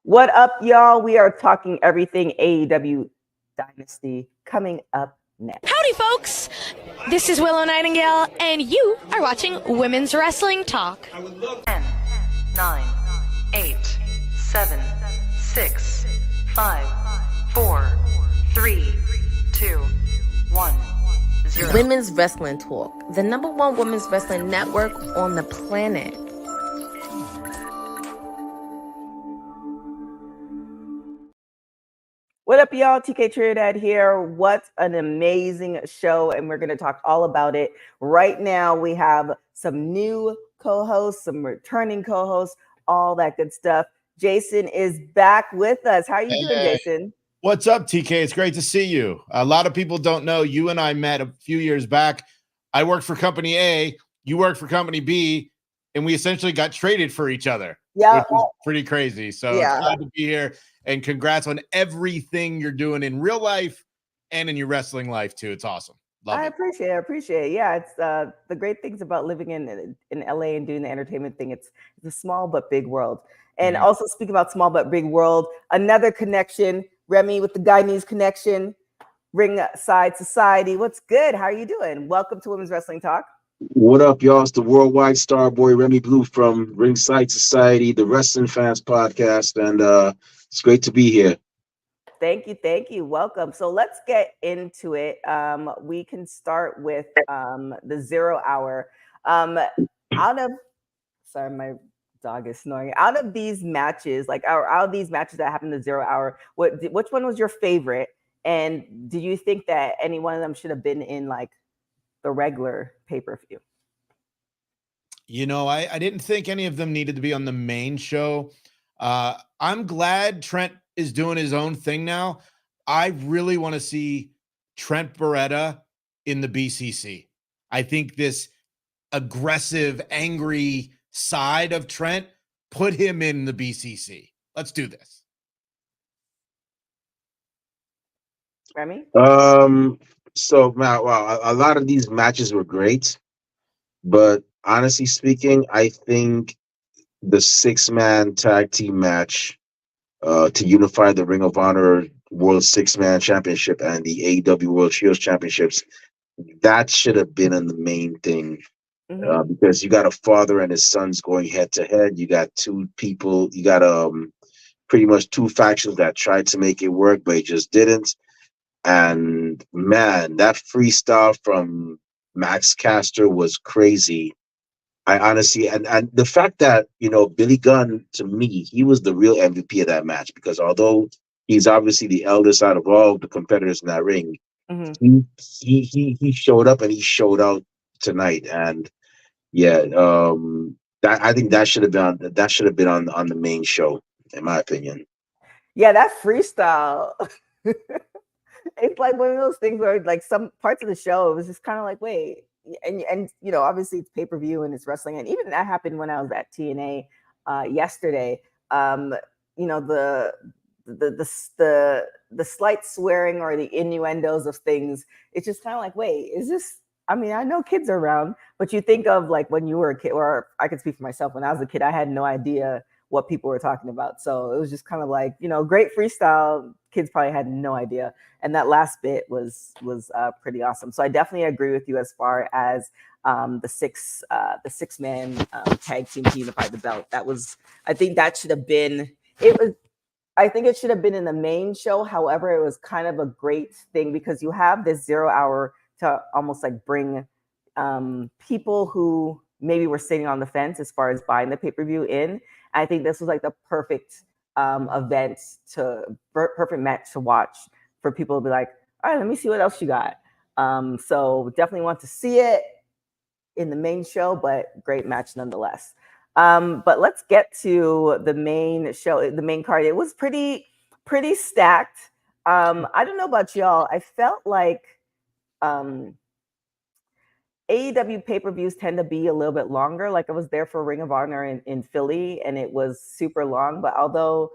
What up, y'all? We are talking everything AEW Dynasty coming up next. Howdy, folks. This is Willow Nightingale, and you are watching Women's Wrestling Talk. 10, 9, 8, 7, 6, 5, 4, 3, 2, 1, 0. Women's Wrestling Talk, the #1 women's wrestling network on the planet. What up, y'all? TK Trinidad here. What an amazing show, and we're going to talk all about it. Right now, we have some new co-hosts, some returning co-hosts, all that good stuff. Jason is back with us. How are you doing, Jason? What's up, TK? It's great to see you. A lot of people don't know you and I met a few years back. I worked for Company A, you worked for Company B, and we essentially got traded for each other. Yeah, which is pretty crazy. So It's glad to be here, and congrats on everything you're doing in real life and in your wrestling life too. It's awesome. Love I it. appreciate it. Yeah, it's the great things about living in LA and doing the entertainment thing. It's a small but big world. And also speaking about small but big world, another connection, Remy with the Guyanese connection, Ringside Society. What's good? How are you doing? Welcome to Women's Wrestling Talk. What up, y'all? It's the worldwide star boy Remy Blue from Ringside Society, the Wrestling Fans Podcast, and it's great to be here. Thank you. Welcome. So let's get into it. We can start with the 0 hour. Sorry, my dog is snoring. Out of these matches, out of these matches that happened in the 0 hour, which one was your favorite? And do you think that any one of them should have been in like the regular pay-per-view? You know, I didn't think any of them needed to be on the main show. I'm glad Trent is doing his own thing now. I really want to see Trent Beretta in the BCC. I think this aggressive, angry side of Trent, put him in the BCC. Let's do this. Remy? So, wow, a lot of these matches were great, but honestly speaking, I think the 6-man tag team match to unify the Ring of Honor World 6-man Championship and the AEW World Shields Championships, that should have been in the main thing. Because you got a father and his sons going head to head. You got two people, you got pretty much two factions that tried to make it work, but it just didn't. And man, that freestyle from Max Caster was crazy. I honestly, and the fact that, you know, Billy Gunn, to me, he was the real MVP of that match, because although he's obviously the eldest out of all the competitors in that ring, he showed up and he showed out tonight. And yeah, that I think that should have been on the main show, in my opinion. Yeah, that freestyle. It's like one of those things where, like, some parts of the show, it was just kind of like, wait, and you know, obviously it's pay-per-view and it's wrestling, and even that happened when I was at TNA yesterday. You know, the slight swearing or the innuendos of things, it's just kind of like, wait, is this? I mean, I know kids are around, but you think of like when you were a kid, or I could speak for myself. When I was a kid, I had no idea what people were talking about. So it was just kind of like, you know, great freestyle. Kids probably had no idea. And that last bit was pretty awesome. So I definitely agree with you as far as the 6-man tag team to unify the belt. I think that should have been, I think it should have been in the main show. However, it was kind of a great thing because you have this 0 hour to almost like bring people who maybe were sitting on the fence as far as buying the pay-per-view in. I think this was like the perfect perfect match to watch for people to be like, all right, let me see what else you got. So definitely want to see it in the main show, but great match nonetheless. But let's get to the main show, the main card. It was pretty stacked. I don't know about y'all. I felt like AEW pay-per-views tend to be a little bit longer. Like I was there for Ring of Honor in Philly, and it was super long. But although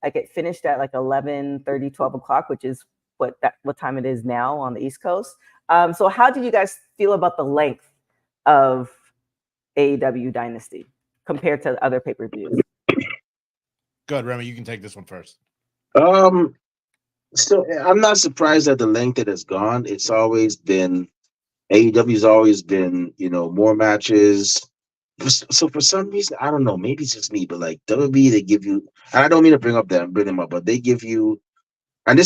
like it finished at like 11:30, 12 o'clock, which is what time it is now on the East Coast. So how did you guys feel about the length of AEW Dynasty compared to other pay-per-views? Go ahead, Remy. You can take this one first. So I'm not surprised at the length it has gone. It's always been AEW's always been, more matches. So for some reason, I don't know, maybe it's just me, but like WWE, they give you, and I don't mean to bring them up, but they give you, and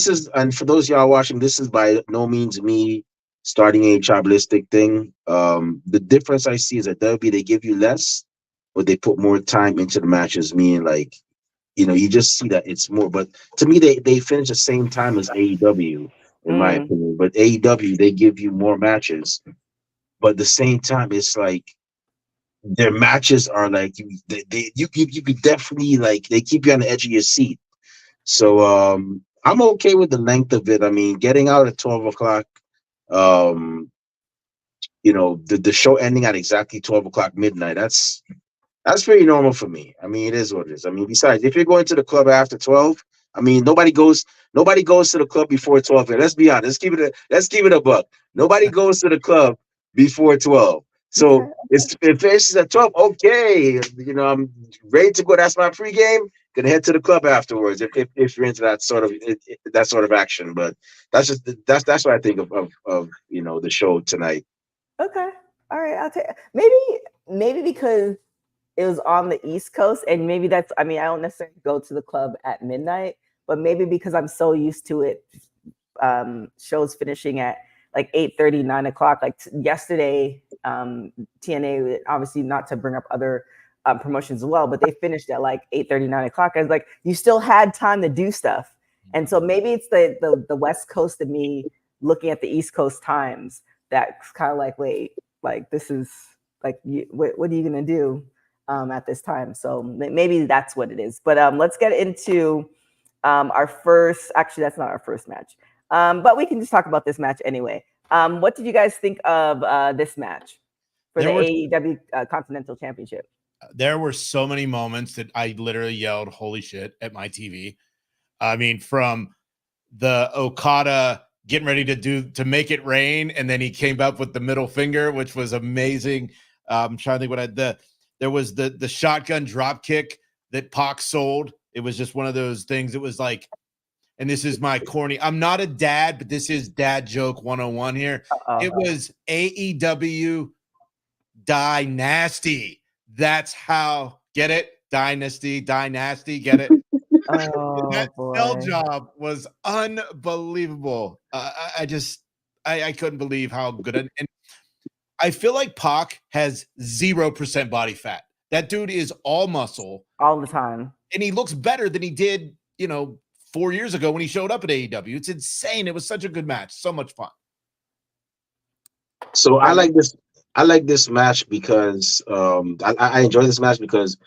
for those y'all watching, this is by no means me starting a tribalistic thing. The difference I see is that WWE, they give you less, but they put more time into the matches, meaning like, you just see that it's more. But to me, they finish the same time as AEW, in my opinion. But AEW, they give you more matches, but at the same time, it's like their matches are like you could definitely like they keep you on the edge of your seat. So I'm okay with the length of it. I mean, getting out at 12 o'clock, the show ending at exactly 12 o'clock midnight. That's pretty normal for me. I mean, it is what it is. I mean, besides, if you're going to the club after 12, I mean, nobody goes to the club before 12. Let's be honest. Let's keep it a buck. Nobody goes to the club before 12. So if it finishes at 12, okay. I'm ready to go. That's my pregame. Gonna head to the club afterwards if you're into that sort of action. But that's what I think of the show tonight. Okay. All right. I'll take maybe because it was on the East Coast, and maybe that's, I mean, I don't necessarily go to the club at midnight, but maybe because I'm so used to it, shows finishing at like 8:30, 9 o'clock. Like yesterday, TNA, obviously not to bring up other promotions as well, but they finished at like 8:30, 9 o'clock. I was like, you still had time to do stuff. And so maybe it's the West Coast of me looking at the East Coast times that's kind of like, wait, like this is like, what are you going to do? At this time. So maybe that's what it is. But let's get into our first, actually, that's not our first match. But we can just talk about this match anyway. What did you guys think of this match for the AEW Continental Championship? There were so many moments that I literally yelled, holy shit, at my TV. I mean, from the Okada getting ready to make it rain, and then he came up with the middle finger, which was amazing. I'm trying to think there was the shotgun drop kick that Pac sold. It was just one of those things. It was like, and this is my corny, I'm not a dad, but this is dad joke 101 here. It was AEW Dynasty. That's how, get it? Dynasty, get it? That sell job was unbelievable. I couldn't believe how good. And I feel like Pac has 0% body fat. That dude is all muscle all the time. And he looks better than he did, 4 years ago when he showed up at AEW. It's insane. It was such a good match. So much fun. So I like this match because I enjoy this match because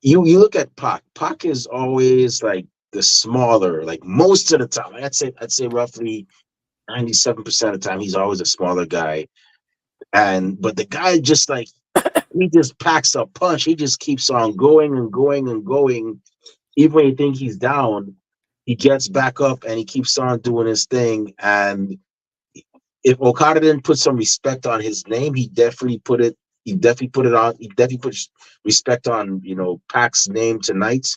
you look at Pac. Pac is always like the smaller, like most of the time. I'd say roughly 97% of the time he's always a smaller guy. But the guy just like he just packs a punch. He just keeps on going and going and going. Even when you think he's down, he gets back up and he keeps on doing his thing. And if Okada didn't put some respect on his name, he definitely put respect on Pac's name tonight.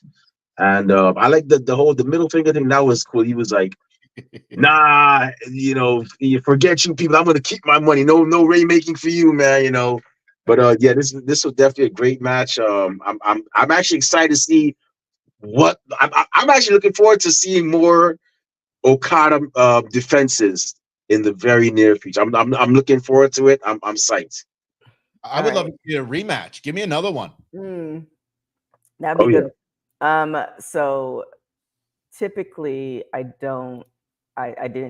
And I like the middle finger thing. That was cool. He was like, nah, you forget you people. I'm gonna keep my money. No rainmaking for you, man. But yeah, this was definitely a great match. I'm actually excited to see what I'm actually looking forward to seeing more Okada defenses in the very near future. I'm looking forward to it. I'm psyched. I would love to see a rematch. Give me another one. That'd be good. Yeah. So typically I didn't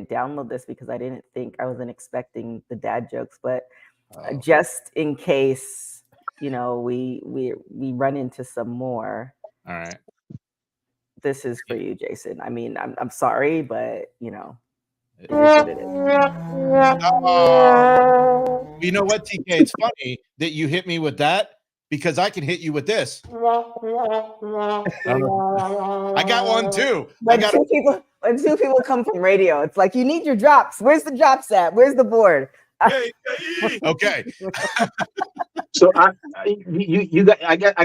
download this because I wasn't expecting the dad jokes, but just in case, we run into some more. All right. This is for you, Jason. I mean, I'm sorry, but it is what it is. You know what, TK? It's funny that you hit me with that because I can hit you with this. I got one too. When two people come from radio, it's like you need your drops. Where's the drops at? Where's the board? Okay. So I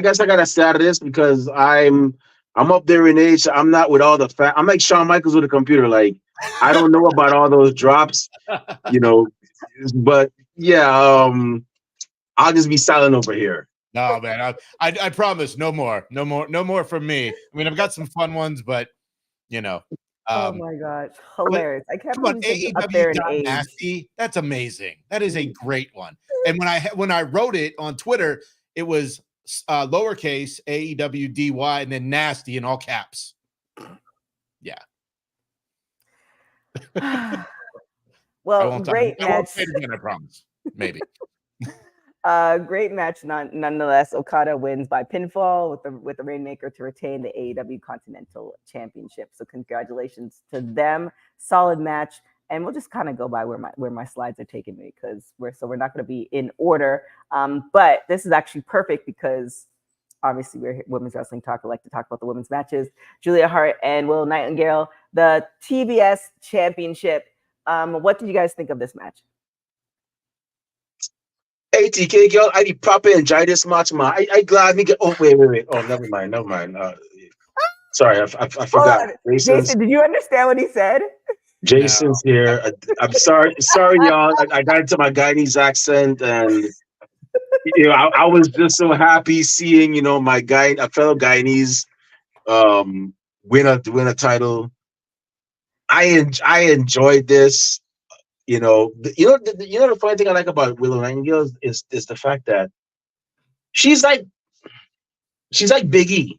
guess I gotta start this because I'm I'm up there in age. I'm not with all the I'm like Shawn Michaels with a computer. Like, I don't know about all those drops, you know. But yeah, I'll just be silent over here. No, man, I promise, no more from me. I mean, I've got some fun ones, but you know. Oh my gosh, hilarious! I can't Come on, believe you said you're up there in age. DYNASTY. That's amazing. That is a great one. And when I wrote it on Twitter, it was lowercase AEW DY and then nasty in all caps. Yeah. Well, great I won't match. say it again, I promise. Maybe. Great match nonetheless. Okada wins by pinfall with the Rainmaker to retain the AEW Continental Championship. So congratulations to them. Solid match. And we'll just kind of go by where my slides are taking me because we're not going to be in order. But this is actually perfect because obviously we're Women's Wrestling Talk. I like to talk about the women's matches. Julia Hart and Willow Nightingale, the TBS Championship. What did you guys think of this match? Hey, TK girl, I did proper enjoy this match, man. I glad me get. Oh wait. Oh, never mind. Sorry, I forgot. Jason, did you understand what he said? Jason's here. I'm sorry, y'all. I got into my Guyanese accent, and I was just so happy seeing my a fellow Guyanese win a title. I enjoyed this. The funny thing I like about Willow Nightingale is the fact that she's like Big E.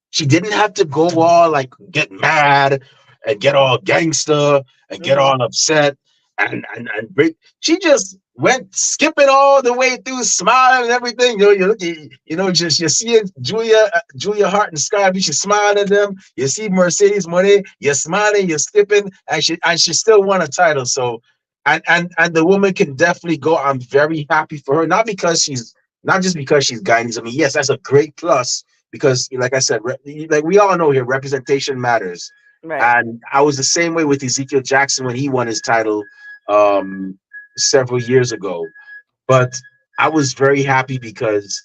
She didn't have to go all like get mad and get all gangster and get all upset and break. She just went skipping all the way through, smiling and everything. Just you're seeing Julia Hart and Sky. She's smiling at them. You see Mercedes Moné. You're smiling. You're skipping, and she still won a title. So, and the woman can definitely go. I'm very happy for her. Not just because she's Guyanese. I mean, yes, that's a great plus. Because, like I said, like we all know here, representation matters. Right. And I was the same way with Ezekiel Jackson when he won his title several years ago. But I was very happy because,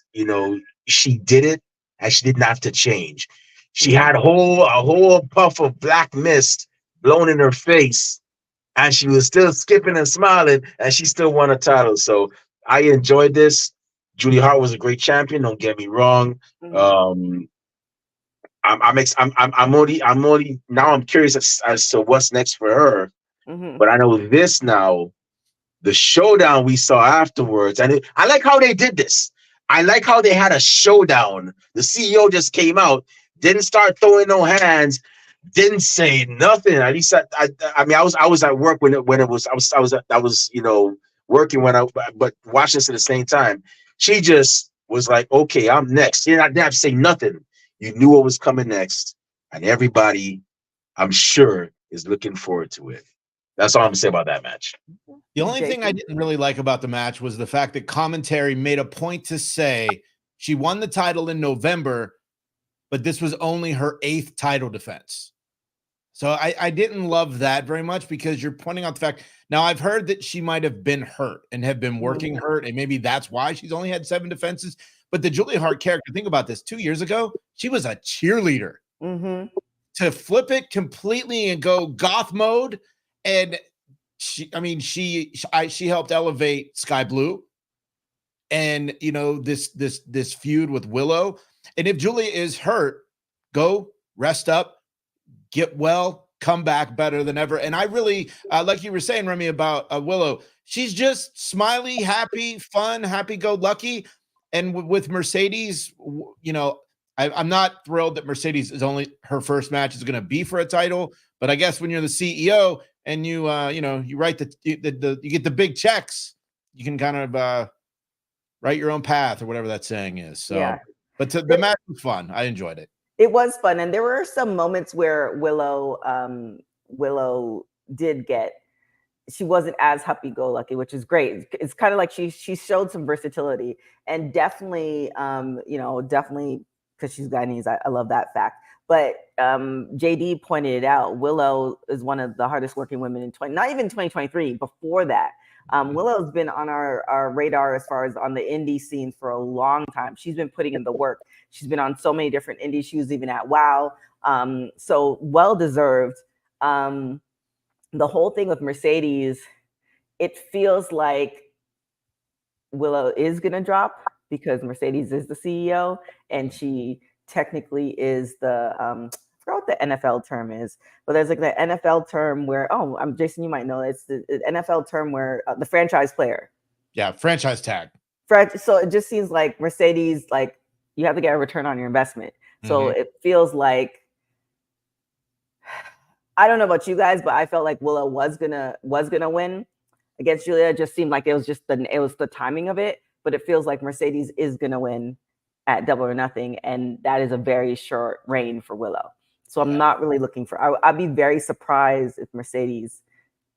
she did it and she didn't have to change. She had a whole puff of black mist blown in her face, and she was still skipping and smiling, and she still won a title. So I enjoyed this. Julia Hart was a great champion. Don't get me wrong. I'm only now. I'm curious as to what's next for her. But I know this now. The showdown we saw afterwards, and I like how they did this. I like how they had a showdown. The CEO just came out, didn't start throwing no hands, didn't say nothing. At least I was at work when it was. I was working but watching this at the same time. She just was like, okay, I'm next. You didn't have to say nothing. You knew what was coming next. And everybody, I'm sure, is looking forward to it. That's all I'm going to say about that match. The only thing I didn't really like about the match was the fact that commentary made a point to say she won the title in November, but this was only her 8th title defense. So I didn't love that very much because you're pointing out the fact. Now, I've heard that she might have been hurt and have been working hurt, and maybe that's why she's only had 7 defenses. But the Julia Hart character, think about this. 2 years ago, she was a cheerleader. To flip it completely and go goth mode, and she helped elevate Sky Blue and, this feud with Willow. And if Julia is hurt, go rest up, get well, come back better than ever. And I really, like you were saying, Remy, about Willow, she's just smiley, happy, fun, happy-go-lucky. And with Mercedes, I'm not thrilled that Mercedes is only her first match is going to be for a title. But I guess when you're the CEO and you write you get the big checks, you can kind of write your own path or whatever that saying is. So, yeah. But the match was fun. I enjoyed it. It was fun, and there were some moments where Willow she wasn't as happy-go-lucky, which is great. It's kind of like she showed some versatility, and definitely because she's Guyanese. I love that fact. But JD pointed it out. Willow is one of the hardest working women in not even 2023. Before that, Willow's been on our radar as far as on the indie scene for a long time. She's been putting in the work. She's been on so many different indies. She was even at WoW. So well deserved. The whole thing with Mercedes, it feels like Willow is going to drop because Mercedes is the CEO and she technically is the I forgot what the NFL term is, but there's like the NFL term where Jason, you might know it's the NFL term where the franchise player. Yeah, franchise tag. So it just seems like Mercedes, like you have to get a return on your investment. So it feels like, I don't know about you guys, but I felt like Willow was gonna win against Julia. It just seemed like it was the timing of it, but it feels like Mercedes is gonna win at Double or Nothing, and that is a very short reign for Willow. So I'm not really looking for. I'd be very surprised if Mercedes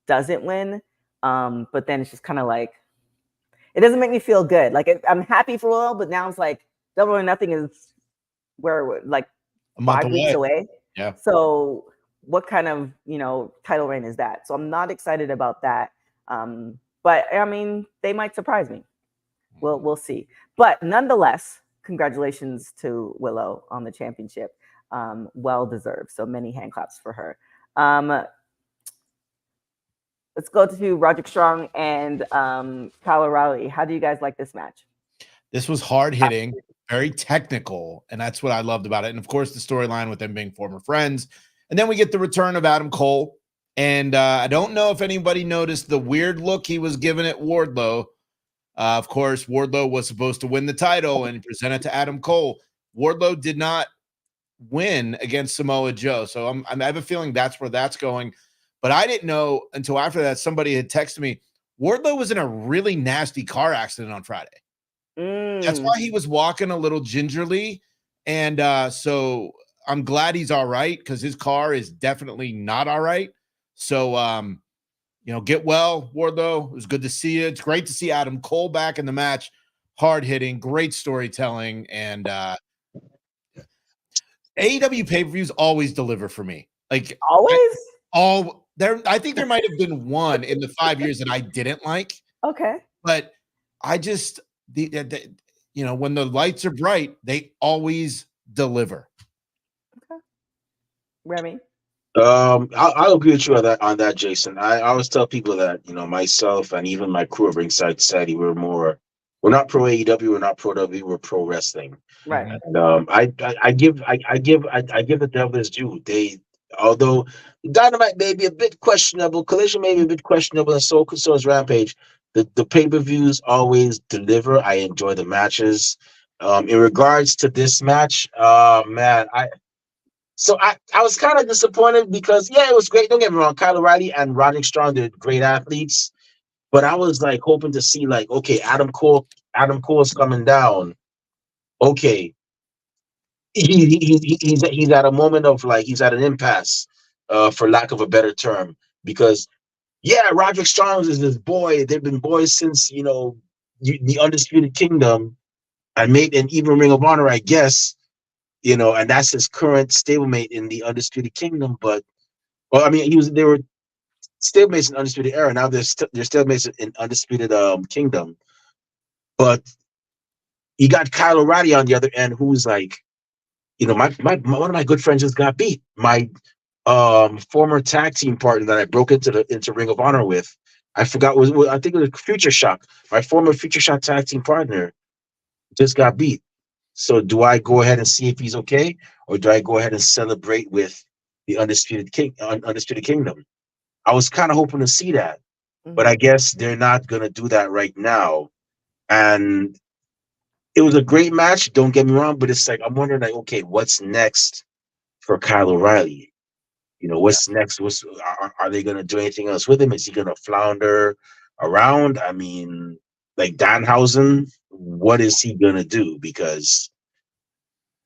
doesn't win, but then it's just kind of like it doesn't make me feel good. Like I'm happy for Willow, but now it's like Double or Nothing is where like a month 5 weeks away. Yeah. So what kind of title reign is that? So I'm not excited about that. But I mean, they might surprise me. We'll see. But nonetheless, congratulations to Willow on the championship. Well deserved. So many hand claps for her. Let's go to Roderick Strong and Kyle O'Reilly. How do you guys like this match? This was hard hitting, very technical, and that's what I loved about it. And of course, the storyline with them being former friends. And then we get the return of Adam Cole. And I don't know if anybody noticed the weird look he was giving at Wardlow. Of course, Wardlow was supposed to win the title and present it to Adam Cole. Wardlow did not win against Samoa Joe. So I have a feeling that's where that's going. But I didn't know until after that somebody had texted me, Wardlow was in a really nasty car accident on Friday. That's why he was walking a little gingerly. And so I'm glad he's all right because his car is definitely not all right. So, get well, Wardlow. It was good to see you. It's great to see Adam Cole back in the match. Hard hitting, great storytelling. And AEW pay-per-views always deliver for me. Like always? I think there might have been one in the 5 years that I didn't like. Okay. But I just, when the lights are bright, they always deliver. Okay. Remy? I'll agree with you on that, Jason. I always tell people that, myself and even my crew at Ringside Society, we're not pro AEW, we're not pro WWE, we're pro wrestling. Right. And I give the devil his due. Although Dynamite may be a bit questionable, Collision may be a bit questionable, and so is Rampage. The pay-per-views always deliver. I enjoy the matches. In regards to this match, man, I was kind of disappointed because it was great. Don't get me wrong, Kyle O'Reilly and Roderick Strong, they're great athletes, but I was like hoping to see like, okay, Adam Cole's coming down. Okay, he's at a moment of like he's at an impasse, for lack of a better term, because Roderick Strong is this boy. They've been boys since the Undisputed Kingdom, and even Ring of Honor, I guess. And that's his current stablemate in the Undisputed Kingdom. But, they were stablemates in Undisputed Era. Now they're stablemate in Undisputed Kingdom. But you got Kyle O'Reilly on the other end, who's like, one of my good friends just got beat. My former tag team partner that I broke into Ring of Honor with, I forgot I think it was Future Shock. My former Future Shock tag team partner just got beat. So do I go ahead and see if he's okay, or do I go ahead and celebrate with the Undisputed Kingdom? I was kind of hoping to see that, but I guess they're not gonna do that right now. And it was a great match. Don't get me wrong, but it's like I'm wondering, like, okay, what's next for Kyle O'Reilly? What's next? Are they gonna do anything else with him? Is he gonna flounder around? I mean, like Danhausen, what is he gonna do? Because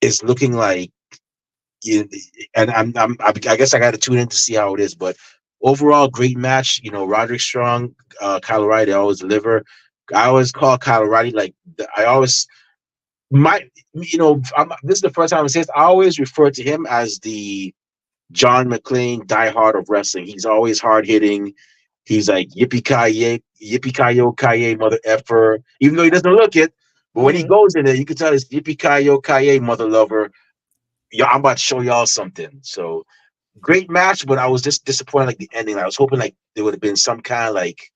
it's looking like, and I guess I got to tune in to see how it is. But overall, great match. Roderick Strong, Kyle O'Reilly, they always deliver. I always call Kyle O'Reilly this is the first time I say this. I always refer to him as the John McClane diehard of wrestling. He's always hard hitting. He's like yippee ki yo, mother effer. Even though he doesn't look it, But when he goes in there, you can tell it's yippee-ki-yo-ki-yay, mother lover. Yo, I'm about to show y'all something. So great match, but I was just disappointed like the ending. I was hoping like there would have been some kind of like,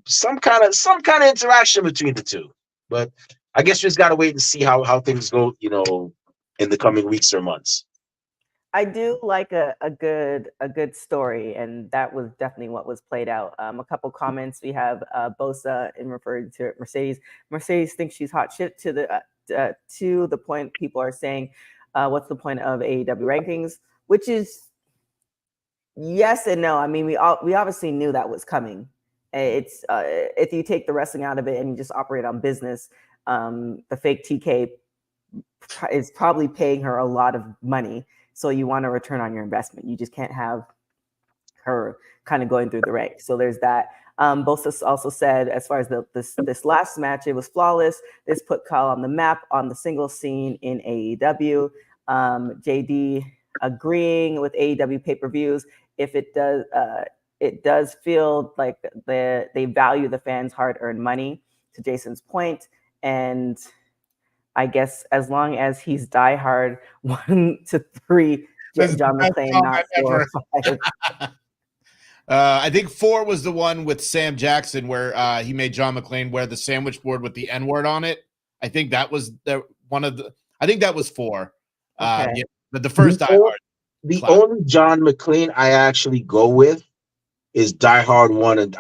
some kind of interaction between the two. But I guess we just gotta wait and see how things go, in the coming weeks or months. I do like a good story, and that was definitely what was played out. A couple comments we have. Bosa in referring to Mercedes. Mercedes thinks she's hot shit to the point people are saying, what's the point of AEW rankings? Which is yes and no. I mean, we obviously knew that was coming. It's if you take the wrestling out of it and you just operate on business, the fake TK is probably paying her a lot of money. So you want a return on your investment. You just can't have her kind of going through the ranks. So there's that. Bosa also said, as far as this last match, it was flawless. This put Kyle on the map on the single scene in AEW. JD agreeing with AEW pay-per-views. If it does feel like they value the fans' hard-earned money, to Jason's point. And I guess as long as he's diehard 1 to 3, John McClane, not 4 or 5. I think 4 was the one with Sam Jackson where he made John McClane wear the sandwich board with the N-word on it. I think that was I think that was 4. Okay. Yeah, but the first diehard. The only John McClane I actually go with is Die Hard 1 and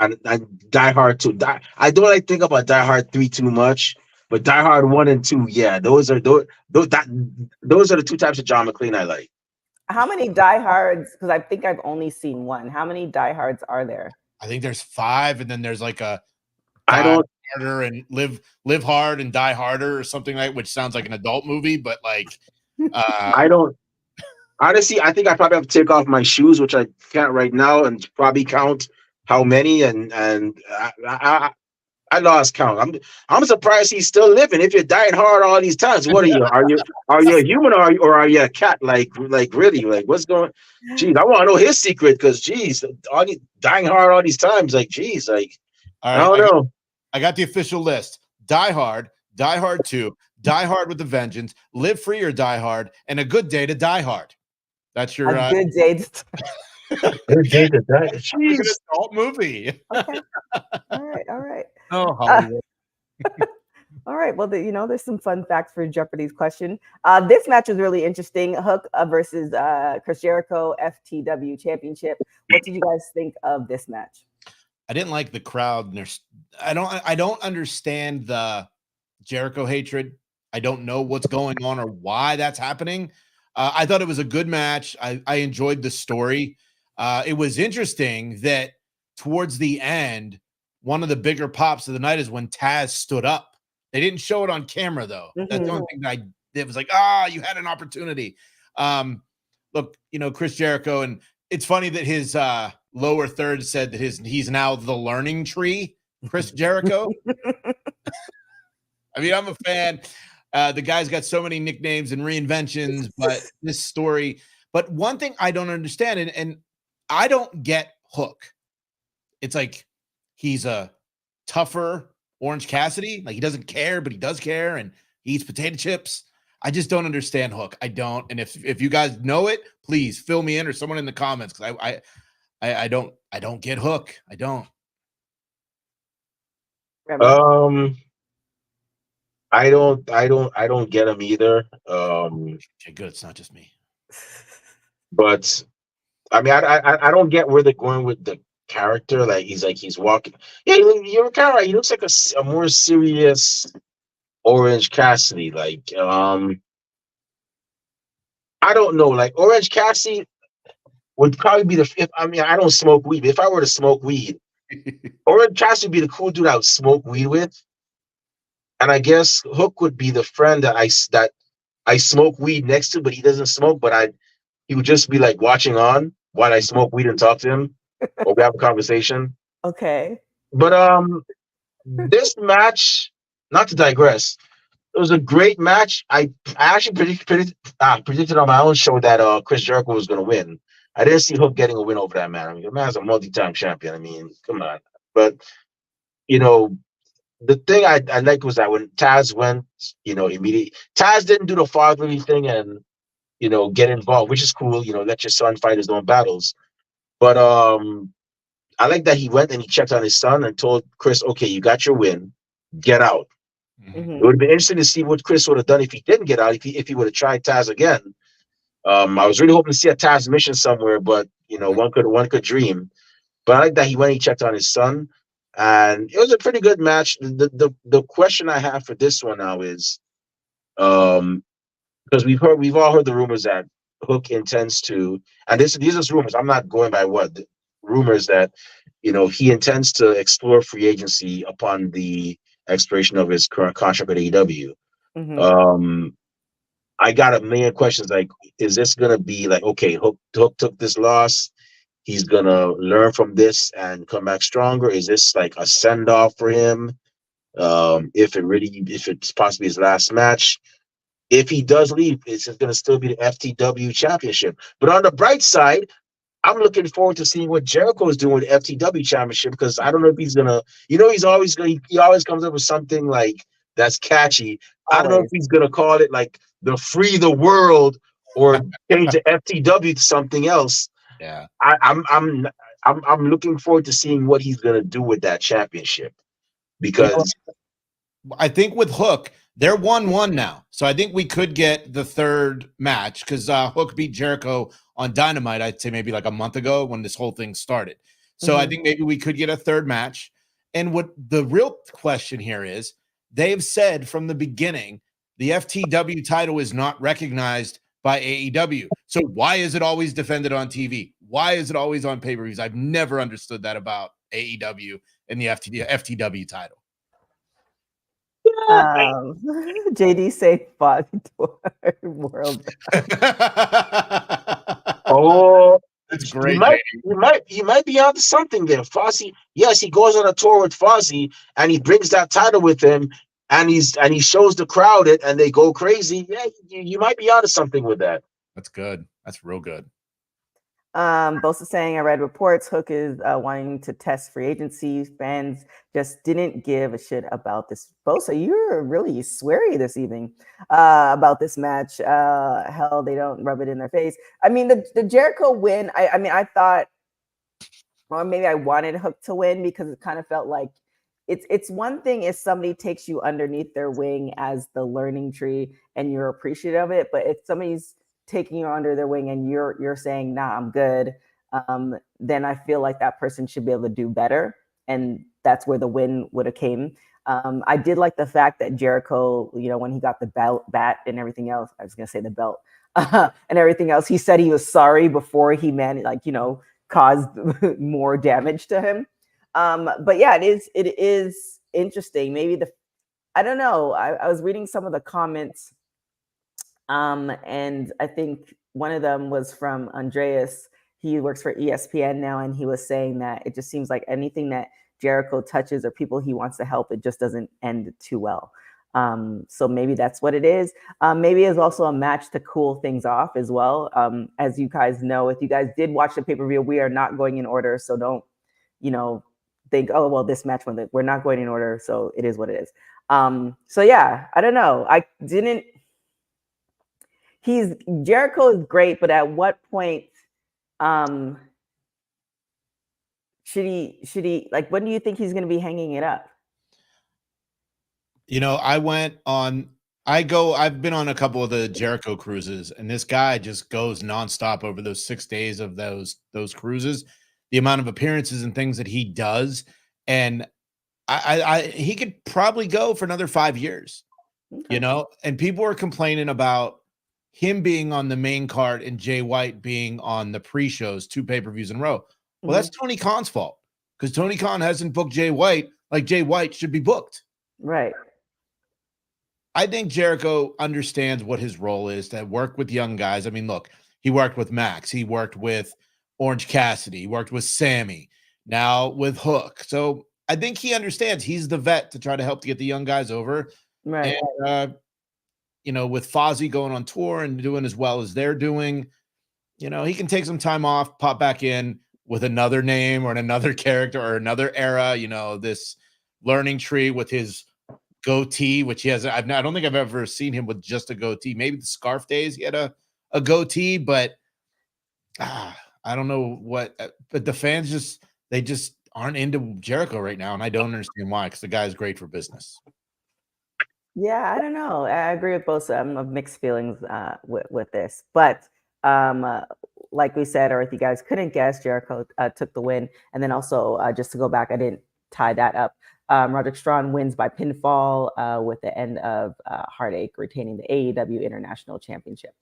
Die Hard 2. I don't like think about Die Hard 3 too much, but Die Hard 1 and 2, yeah, those are the 2 types of John McClane I like. How many diehards? Because I think I've only seen 1. How many diehards are there? I think there's 5, and then there's like a harder and live hard and die harder or something like, which sounds like an adult movie, but like I don't. Honestly, I think I probably have to take off my shoes, which I can't right now, and probably count how many. And I lost count. I'm surprised he's still living. If you're dying hard all these times, what are you? Are you a human or are you a cat? Like really? Like what's going? Geez, I want to know his secret because geez, dying hard all these times. Like geez, like all right, I don't know. I got the official list: Die Hard, Die Hard 2, Die Hard with a Vengeance, Live Free or Die Hard, and A Good Day to Die Hard. That's your good day. Good day to die. Jeez. Adult movie. Okay. All right. Oh, Hollywood. All right. Well, there's some fun facts for Jeopardy's question. This match was really interesting. Hook versus Chris Jericho FTW Championship. What did you guys think of this match? I didn't like the crowd. I don't understand the Jericho hatred. I don't know what's going on or why that's happening. I thought it was a good match. I enjoyed the story. It was interesting that towards the end, one of the bigger pops of the night is when Taz stood up. They didn't show it on camera, though. Mm-hmm. That's the only thing that I did was like, you had an opportunity. Look, Chris Jericho, and it's funny that his lower third said that he's now the learning tree, Chris Jericho. I mean, I'm a fan. The guy's got so many nicknames and reinventions, but this story. But one thing I don't understand, and I don't get Hook. It's like he's a tougher Orange Cassidy. Like he doesn't care, but he does care, and he eats potato chips. I just don't understand Hook. I don't. And if you guys know it, please fill me in or someone in the comments because I don't get Hook. I don't. I don't get him either. Okay, good. It's not just me. But I mean, I don't get where they're going with the character. Like he's walking. Yeah, you're kind of right. He looks like a more serious Orange Cassidy. Like I don't know. Like Orange Cassidy would probably be I don't smoke weed. But if I were to smoke weed, Orange Cassidy would be the cool dude I would smoke weed with. And I guess Hook would be the friend that I smoke weed next to, but he doesn't smoke. But he would just be like watching on while I smoke weed and talk to him, or we have a conversation. Okay. But this match, not to digress, it was a great match. I actually predicted on my own show that Chris Jericho was going to win. I didn't see Hook getting a win over that man. I mean, the man's a multi-time champion. I mean, come on. But the thing I liked was that when Taz went, immediately Taz didn't do the fatherly thing and get involved, which is cool. Let your son fight his own battles. But I like that he went and he checked on his son and told Chris, "Okay, you got your win. Get out." Mhm. It would have been interesting to see what Chris would have done if he didn't get out. If he would have tried Taz again. I was really hoping to see a Taz mission somewhere, but one could dream. But I like that he went and he checked on his son, and it was a pretty good match. The question I have for this one now is, because we've all heard the rumors that Hook intends to, and these are rumors. I'm not going by rumors that he intends to explore free agency upon the expiration of his current contract at AEW. Mhm. I got a million questions like, is this gonna be like, okay, Hook took this loss, he's gonna learn from this and come back stronger? Is this like a send off for him? If it's possibly his last match, if he does leave, it's gonna still be the FTW championship. But on the bright side, I'm looking forward to seeing what Jericho is doing with FTW Championship, because I don't know if he's gonna, he always comes up with something like that's catchy. I don't know if Always. he's gonna call it like the Free the World or change the FTW to something else. Yeah. I'm looking forward to seeing what he's gonna do with that championship, because I think with Hook, they're 1-1 now. So I think we could get the third match because Hook beat Jericho on Dynamite, I'd say maybe like a month ago when this whole thing started. So I think maybe we could get a third match. And what the real question here is, they've said from the beginning, the FTW title is not recognized by AEW. So why is it always defended on TV? Why is it always on pay-per-views? I've never understood that about AEW and the FTW title. JD say body world. oh, That's you great, might, JD. you might be onto something there. Fozzy, yes, he goes on a tour with Fozzy and he brings that title with him, and he shows the crowd it and they go crazy. Yeah, you might be onto something with that. That's good. That's real good. Bosa saying, I read reports Hook is wanting to test free agency. Fans just didn't give a shit about this. Bosa, you're really sweary this evening about this match. Hell, they don't rub it in their face. I mean, the Jericho win, I mean, I thought, or maybe I wanted Hook to win because it kind of felt like it's one thing if somebody takes you underneath their wing as the learning tree and you're appreciative of it, but if somebody's taking you under their wing and you're saying, nah, I'm good, then I feel like that person should be able to do better. And that's where the win would have came. I did like the fact that Jericho, when he got the bat and everything else, I was going to say the belt and everything else, he said he was sorry before he caused more damage to him. But yeah, it is interesting. Maybe I don't know. I was reading some of the comments, and I think one of them was from Andreas. He works for ESPN now, and he was saying that it just seems like anything that Jericho touches or people he wants to help, it just doesn't end too well. So maybe that's what it is. Maybe it's also a match to cool things off as well. As you guys know, if you guys did watch the pay-per-view, we are not going in order. So don't, think, oh, well, this match we're not going in order. So it is what it is. So yeah, I don't know. Jericho is great, but at what point, should he like, when do you think he's going to be hanging it up? I've been on a couple of the Jericho cruises, and this guy just goes nonstop over those 6 days of those cruises, the amount of appearances and things that he does. And he could probably go for another 5 years, Okay. and people are complaining about him being on the main card and Jay White being on the pre-shows, 2 pay-per-views in a row. Well, that's Tony Khan's fault, because Tony Khan hasn't booked Jay White like Jay White should be booked. Right. I think Jericho understands what his role is, to work with young guys. I mean, look, he worked with Max. He worked with Orange Cassidy. He worked with Sammy. Now with Hook. So I think he understands. He's the vet to try to help to get the young guys over. Right. And, with Fozzy going on tour and doing as well as they're doing, he can take some time off, pop back in with another name or another character or another era, this learning tree with his goatee, which he has. I don't think I've ever seen him with just a goatee. Maybe the scarf days he had a goatee, but I don't know what. But the fans just aren't into Jericho right now, and I don't understand why. Because the guy's great for business. Yeah, I don't know. I agree with both. Of mixed feelings with this, but like we said, or if you guys couldn't guess, Jericho took the win, and then also just to go back, I didn't tie that up. Roderick Strong wins by pinfall with the end of Heartache retaining the AEW International Championship.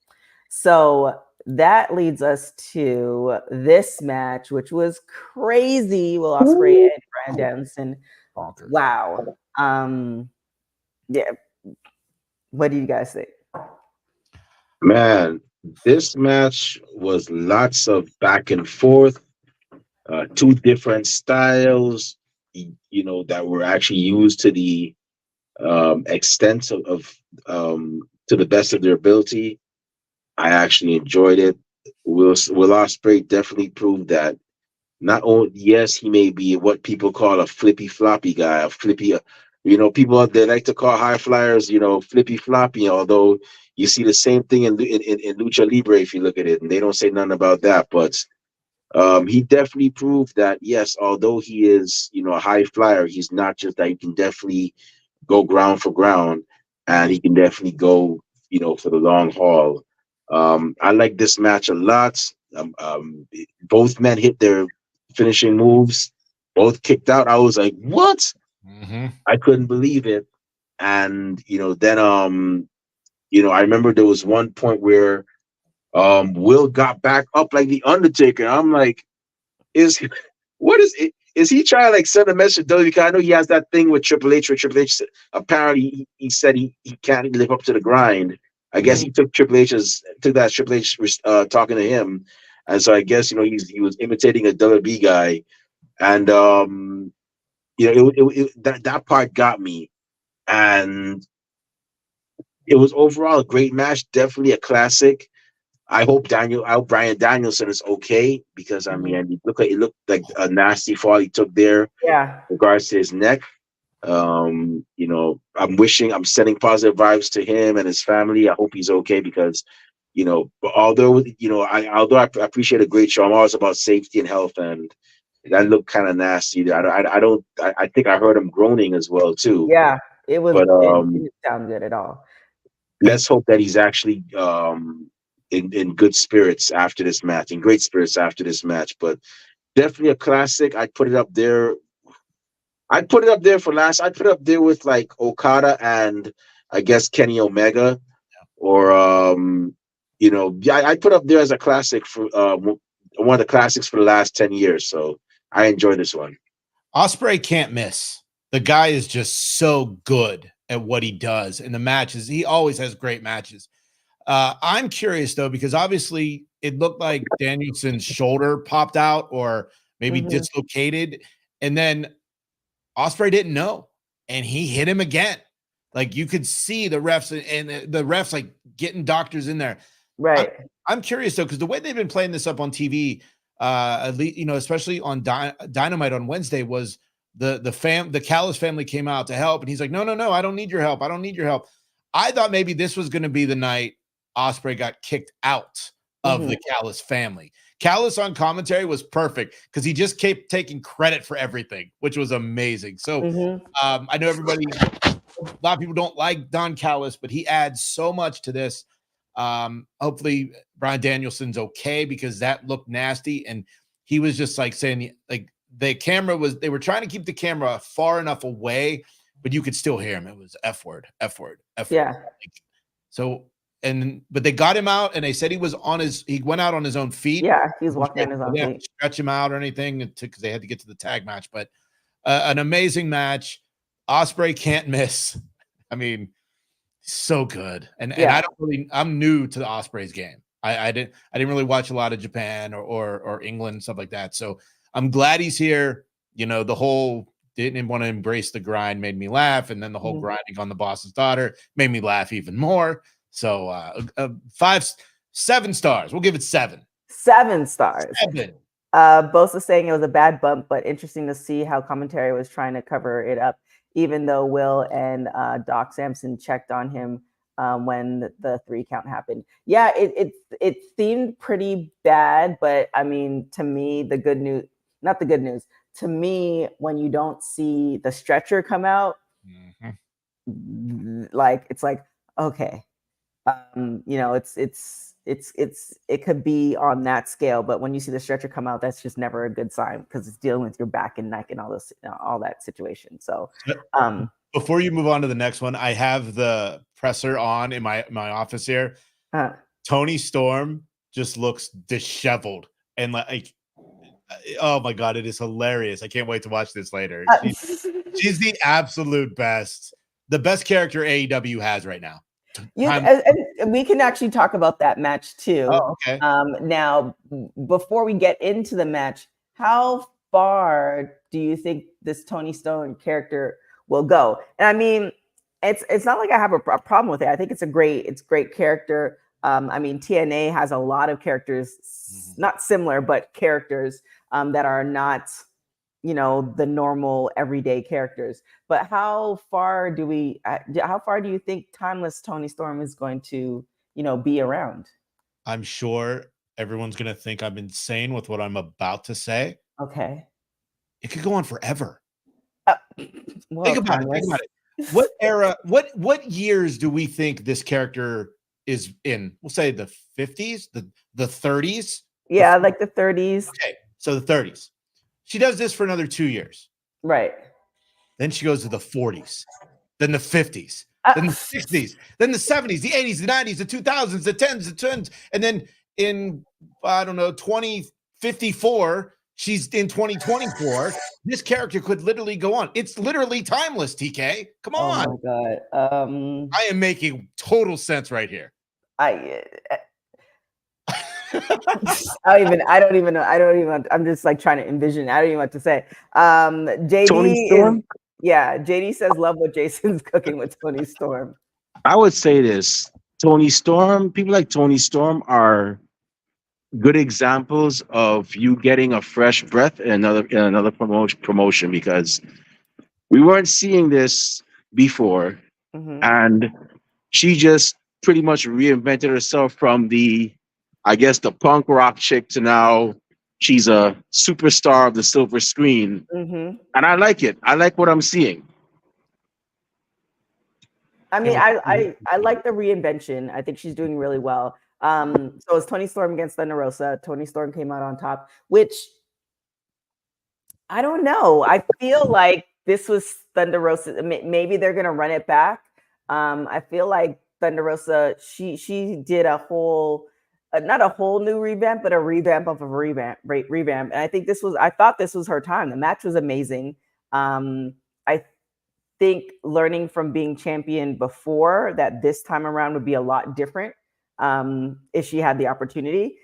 So that leads us to this match, which was crazy. Will Ospreay and Bryan Danielson. Bonkers. Wow. Yeah. What do you guys think? Man, this match was lots of back and forth, two different styles, that were actually used to the extent of to the best of their ability. I actually enjoyed it. Will Ospreay definitely proved that not only, yes, he may be what people call a flippy floppy guy, a flippy, people they like to call high flyers, flippy floppy. Although you see the same thing in Lucha Libre if you look at it, and they don't say nothing about that. But he definitely proved that yes, although he is a high flyer, he's not just that. He can definitely go ground for ground, and he can definitely go for the long haul. I like this match a lot. Both men hit their finishing moves, both kicked out. I was like, what? Mm-hmm. I couldn't believe it. And then I remember there was one point where Will got back up like the Undertaker. I'm like, what is it? Is he trying to like send a message to WWE? Because I know he has that thing with Triple H, where Triple H apparently he said he can't live up to the grind. I guess he took Triple H talking to him, and so I guess he was imitating a WWE guy, and that part got me, and it was overall a great match, definitely a classic. I hope Bryan Danielson is okay, because I mean, it looked like a nasty fall he took there. Yeah. In regards to his neck. I'm sending positive vibes to him and his family. I hope he's okay, because although I appreciate a great show, I'm always about safety and health, and that looked kind of nasty. I think I heard him groaning as well too. Yeah, it was. But It didn't sound good at all. let's hope that he's actually in good spirits after this match, in great spirits after this match. But definitely a classic. I'd put it up there for last. I'd put it up there with like Okada and I guess Kenny Omega, or I'd put it up there as a classic for one of the classics for the last 10 years. So I enjoy this one. Ospreay can't miss. The guy is just so good at what he does in the matches. He always has great matches. I'm curious though, because obviously it looked like Danielson's shoulder popped out or maybe dislocated, and then Ospreay didn't know, and he hit him again. Like you could see the refs and the refs like getting doctors in there. Right. I'm curious though, because the way they've been playing this up on TV, at least especially on Dynamite on Wednesday, was the Callis family came out to help, and he's like, no, I don't need your help. I don't need your help. I thought maybe this was going to be the night Ospreay got kicked out of the Callis family. Callis on commentary was perfect because he just kept taking credit for everything, which was amazing. So I know a lot of people don't like Don Callis, but he adds so much to this. Hopefully Bryan Danielson's okay, because that looked nasty. And he was just like saying, like, they were trying to keep the camera far enough away, but you could still hear him. It was F word. Yeah. But they got him out, and they said he went out on his own feet. Yeah, he was walking on his own feet. Stretch him out or anything because they had to get to the tag match. But an amazing match. Ospreay can't miss. I mean, so good. And I'm new to the Ospreay's game. I didn't really watch a lot of Japan or England and stuff like that. So I'm glad he's here. The whole didn't want to embrace the grind made me laugh, and then the whole grinding on the boss's daughter made me laugh even more. So 7 stars. We'll give it 7. 7 stars. 7. Both are saying it was a bad bump, but interesting to see how commentary was trying to cover it up. even though Will and Doc Samson checked on him when the 3 count happened. Yeah, it seemed pretty bad, but I mean, to me, the good news, not the good news, to me, when you don't see the stretcher come out, like it's like, okay, you know, it could be on that scale, but when you see the stretcher come out, that's just never a good sign because it's dealing with your back and neck and all this, all that situation. So, before you move on to the next one, I have the presser on in my office here. Tony Storm just looks disheveled and like, oh my God, it is hilarious. I can't wait to watch this later. She's the absolute best, the best character AEW has right now. And we can actually talk about that match too. Oh, okay. Now, before we get into the match, how far do you think this Tony Storm character will go? And I mean, it's not like I have a problem with it. I think it's great character. I mean, TNA has a lot of characters, not similar, but characters that are not, you know, the normal everyday characters. But how far do you think timeless Tony Storm is going to, you know, be around? I'm sure everyone's going to think I'm insane with what I'm about to say. Okay. It could go on forever. Well, think about it. What era, what years do we think this character is in? We'll say the 50s, the 30s. Yeah, like the 30s. Okay, so the 30s. She does this for another 2 years. Right. Then she goes to the 40s, then the 50s, then the 60s, then the 70s, the 80s, the 90s, the 2000s, the 10s, the 20s, and then in, I don't know, 2054, she's in 2024. This character could literally go on. It's literally timeless, TK. Come on. Oh my God. I am making total sense right here. I don't even know. I'm just like trying to envision. I don't even know what to say. JD Tony Storm? JD says love what Jason's cooking with Tony Storm. I would say this. Tony Storm, people like Tony Storm are good examples of you getting a fresh breath in another promotion, because we weren't seeing this before. And she just pretty much reinvented herself from the punk rock chick to now she's a superstar of the silver screen. And I like it. I like what I'm seeing. I mean, I like the reinvention. I think she's doing really well. So it's Tony Storm against Thunder Rosa. Tony Storm came out on top, which I don't know. I feel like this was Thunder Rosa. Maybe they're gonna run it back. I feel like Thunder Rosa, she did a whole, not a whole new revamp, but a revamp of a revamp. And I thought this was her time. The match was amazing. I think learning from being champion before that this time around would be a lot different if she had the opportunity.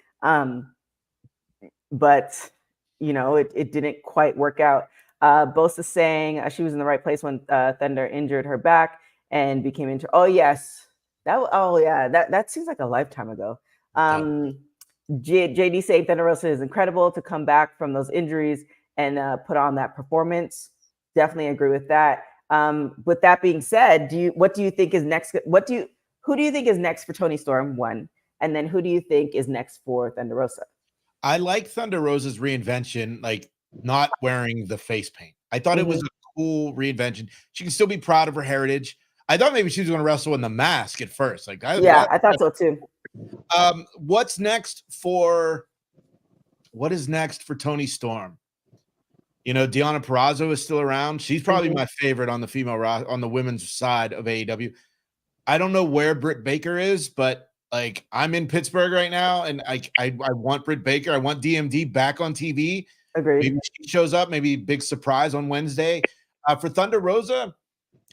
But you know, it didn't quite work out. Bosa saying she was in the right place when Thunder injured her back and became injured. Oh yes, that seems like a lifetime ago. JD saying Thunder Rosa is incredible to come back from those injuries and put on that performance. Definitely agree with that. With that being said, who do you think is next? Who do you think is next for Tony Storm? One, and then who do you think is next for Thunder Rosa? I like Thunder Rosa's reinvention, like not wearing the face paint. I thought it was a cool reinvention. She can still be proud of her heritage. I thought maybe she was going to wrestle in the mask at first. I thought so too. What is next for Tony Storm? You know, Deonna Purrazzo is still around. She's probably my favorite on the women's side of AEW. I don't know where Britt Baker is, but like I'm in Pittsburgh right now, and I want Britt Baker. I want DMD back on TV. Agreed. Maybe she shows up. Maybe big surprise on Wednesday. For Thunder Rosa,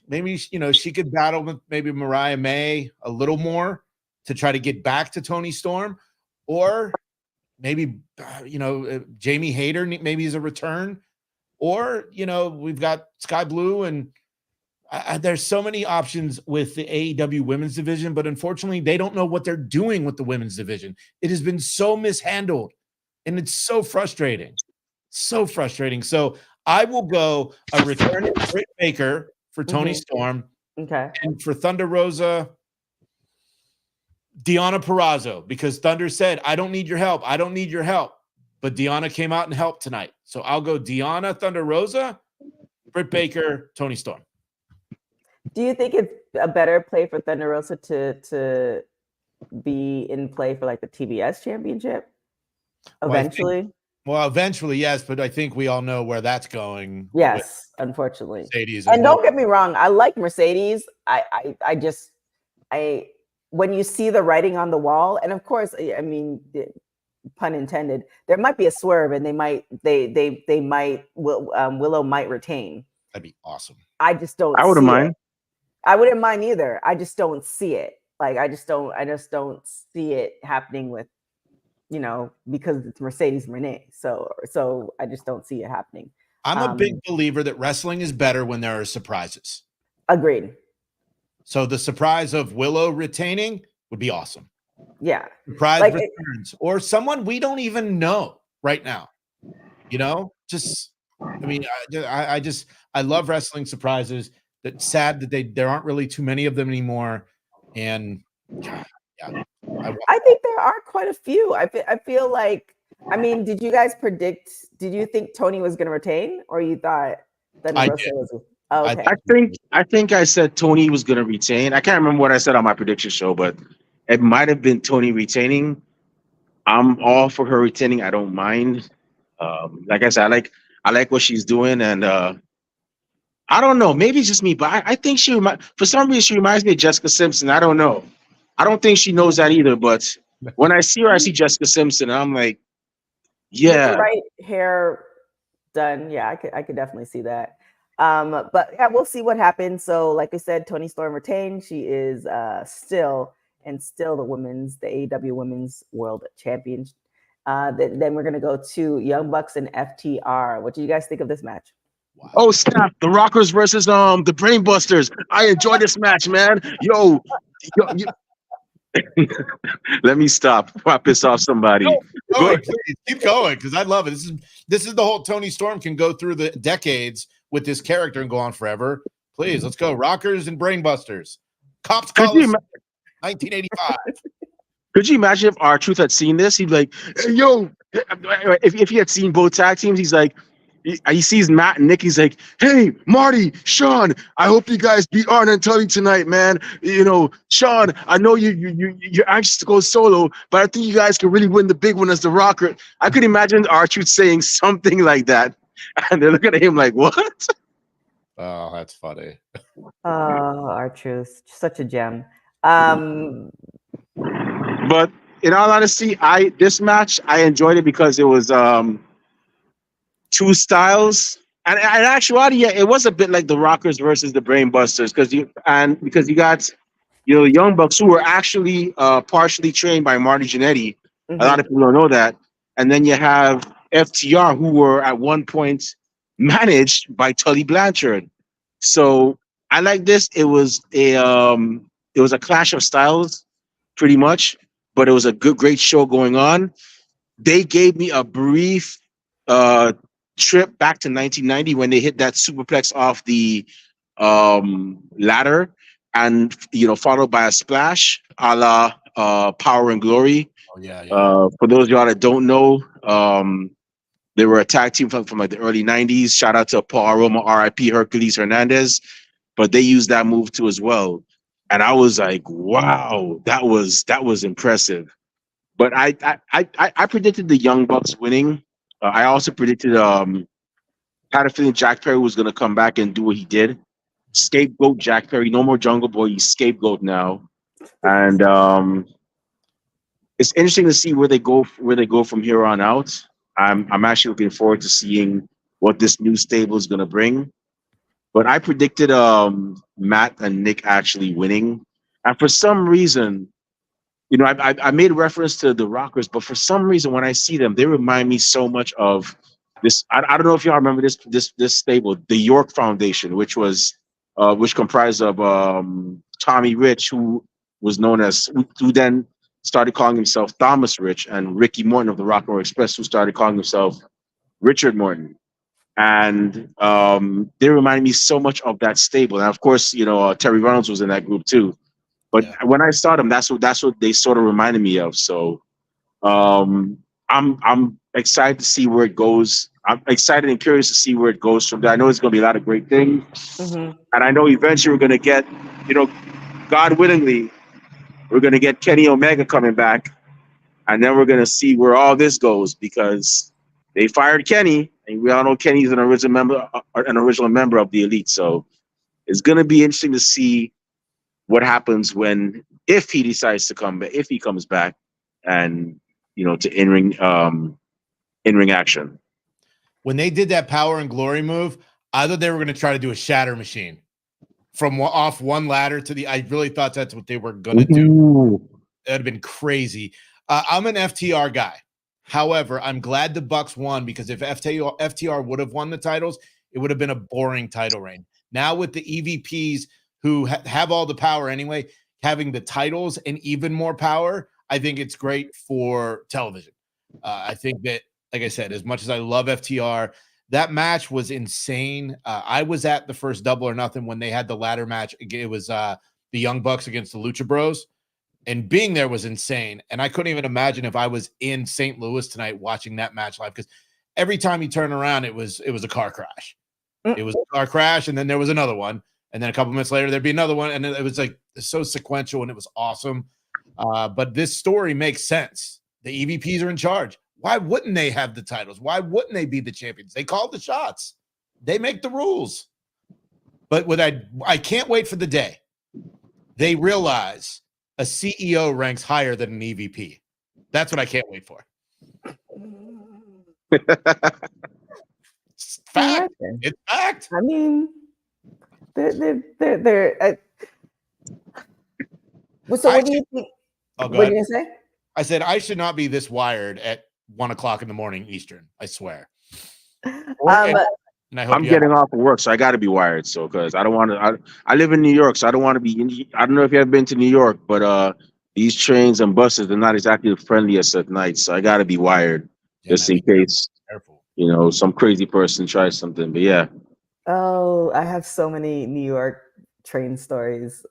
maybe she could battle with maybe Mariah May a little more to try to get back to Tony Storm, or maybe Jamie Hayter maybe is a return, or we've got Sky Blue, and there's so many options with the AEW women's division, but unfortunately they don't know what they're doing with the women's division. It has been so mishandled, and it's so frustrating. So I will go a return to Britt Baker for Tony Storm. Okay. And for Thunder Rosa, Deonna Purrazzo, because Thunder said, I don't need your help. I don't need your help. But Deonna came out and helped tonight. So I'll go Deonna, Thunder Rosa, Britt Baker, Tony Storm. Do you think it's a better play for Thunder Rosa to be in play for like the TBS championship eventually? Well, eventually, yes, but I think we all know where that's going. Yes, unfortunately. Mercedes and don't get me wrong, I like Mercedes. I just when you see the writing on the wall, and of course, I mean, pun intended, there might be a swerve, and Willow might retain. That'd be awesome. I just don't. I wouldn't mind. I wouldn't mind either. I just don't see it. Like I just don't see it happening with, because it's Mercedes Renee. So I just don't see it happening. I'm a big believer that wrestling is better when there are surprises. Agreed. So the surprise of Willow retaining would be awesome. Yeah. Surprise returns or someone we don't even know right now. I love wrestling surprises. That's sad that there aren't really too many of them anymore. And I think there are quite a few. I feel like, did you guys did you think Tony was going to retain, or you thought that Rosa was? Oh, okay. I think I said Tony was going to retain. I can't remember what I said on my prediction show, but it might have been Tony retaining. I'm all for her retaining. I don't mind. Like I said, I like what she's doing, and I don't know. Maybe it's just me, but I think for some reason she reminds me of Jessica Simpson. I don't know. I don't think she knows that either. But when I see her, I see Jessica Simpson, and I'm like, yeah, with the right hair done. Yeah, I could definitely see that. But yeah, we'll see what happens. So, like I said, Toni Storm retained. She is still the AEW Women's World Champion. Then we're gonna go to Young Bucks and FTR. What do you guys think of this match? Wow. Oh snap! The Rockers versus the Brainbusters. I enjoy this match, man. Yo. Let me stop before I piss off somebody. Please keep going, because I love it. This is the whole Toni Storm can go through the decades with this character and go on forever. Please, let's go. Rockers and Brainbusters. Cops call us 1985. Could you imagine if R-Truth had seen this? He'd be like, hey, yo, if he had seen both tag teams, he's like, he sees Matt and Nick. He's like, hey, Marty, Sean, I hope you guys beat Arn and Tully tonight, man. Sean, I know you're anxious to go solo, but I think you guys can really win the big one as the Rocker. I could imagine R-Truth saying something like that. And they're looking at him like, what? Oh, that's funny. Oh, R-Truth, such a gem. But in all honesty, this match, I enjoyed it because it was two styles, and in actuality, yeah, it was a bit like the Rockers versus the Brainbusters, because you got Young Bucks, who were actually partially trained by Marty Jannetty. Mm-hmm. A lot of people don't know that. And then you have FTR, who were at one point managed by Tully Blanchard. So I like this. It was a clash of styles, pretty much, but it was a great show going on. They gave me a brief trip back to 1990 when they hit that superplex off the ladder, and followed by a splash a la Power and Glory. Oh yeah. For those of y'all that don't know, they were a tag team from like the early 90s. Shout out to Paul Aroma, RIP Hercules Hernandez, but they used that move too as well. And I was like, wow, that was impressive. But I predicted the Young Bucks winning. I also predicted had a feeling Jack Perry was going to come back and do what he did. Scapegoat Jack Perry. No more Jungle Boy. He's scapegoat now. And it's interesting to see where they go from here on out. I'm actually looking forward to seeing what this new stable is going to bring. But I predicted Matt and Nick actually winning. And for some reason, I made reference to the Rockers, but for some reason, when I see them, they remind me so much of this. I don't know if y'all remember this stable, the York Foundation, which comprised of Tommy Rich, who was known as, who then started calling himself Thomas Rich, and Ricky Morton of the Rock and Roll Express, who started calling himself Richard Morton. and they remind me so much of that stable. And of course, Terry Reynolds was in that group too. But Yeah. when I saw them, that's what they sort of reminded me of. So I'm excited to see where it goes. I'm excited and curious to see where it goes from there. I know it's going to be a lot of great things, Mm-hmm. and I know eventually we're going to get, God willingly, we're going to get Kenny Omega coming back, and then we're going to see where all this goes because they fired Kenny, and we all know Kenny's an original member of the Elite. So it's going to be interesting to see what happens if he decides to come back, if he comes back, and to in-ring action. When they did that Power and Glory move, I thought they were going to try to do a shatter machine from off one ladder to the. I really thought that's what they were going to do. That'd have been crazy. I'm an FTR guy. However, I'm glad the Bucks won because if FTR would have won the titles, it would have been a boring title reign. Now with the EVPs who have all the power anyway, having the titles and even more power, I think it's great for television. I think that, like I said, as much as I love FTR, that match was insane. I was at the first Double or Nothing when they had the ladder match. It was the Young Bucks against the Lucha Bros. And being there was insane. And I couldn't even imagine if I was in St. Louis tonight watching that match live, because every time you turn around, it was a car crash. It was a car crash, and then there was another one. And then a couple minutes later, there'd be another one. And it was like so sequential, and it was awesome. But this story makes sense. The EVPs are in charge. Why wouldn't they have the titles? Why wouldn't they be the champions? They call the shots. They make the rules. But I can't wait for the day they realize a CEO ranks higher than an EVP. That's what I can't wait for. It's fact. It's fact. I mean, they're so what do you think? What are you gonna say? I said I should not be this wired at 1:00 in the morning Eastern. I swear. And I'm getting off of work, so I got to be wired. So because I don't want to. I live in New York, so I don't want to be. I don't know if you have been to New York, but these trains and buses are not exactly the friendliest at night. So I got to be wired just in case. Careful. Some crazy person tries something. But yeah. Oh, I have so many New York train stories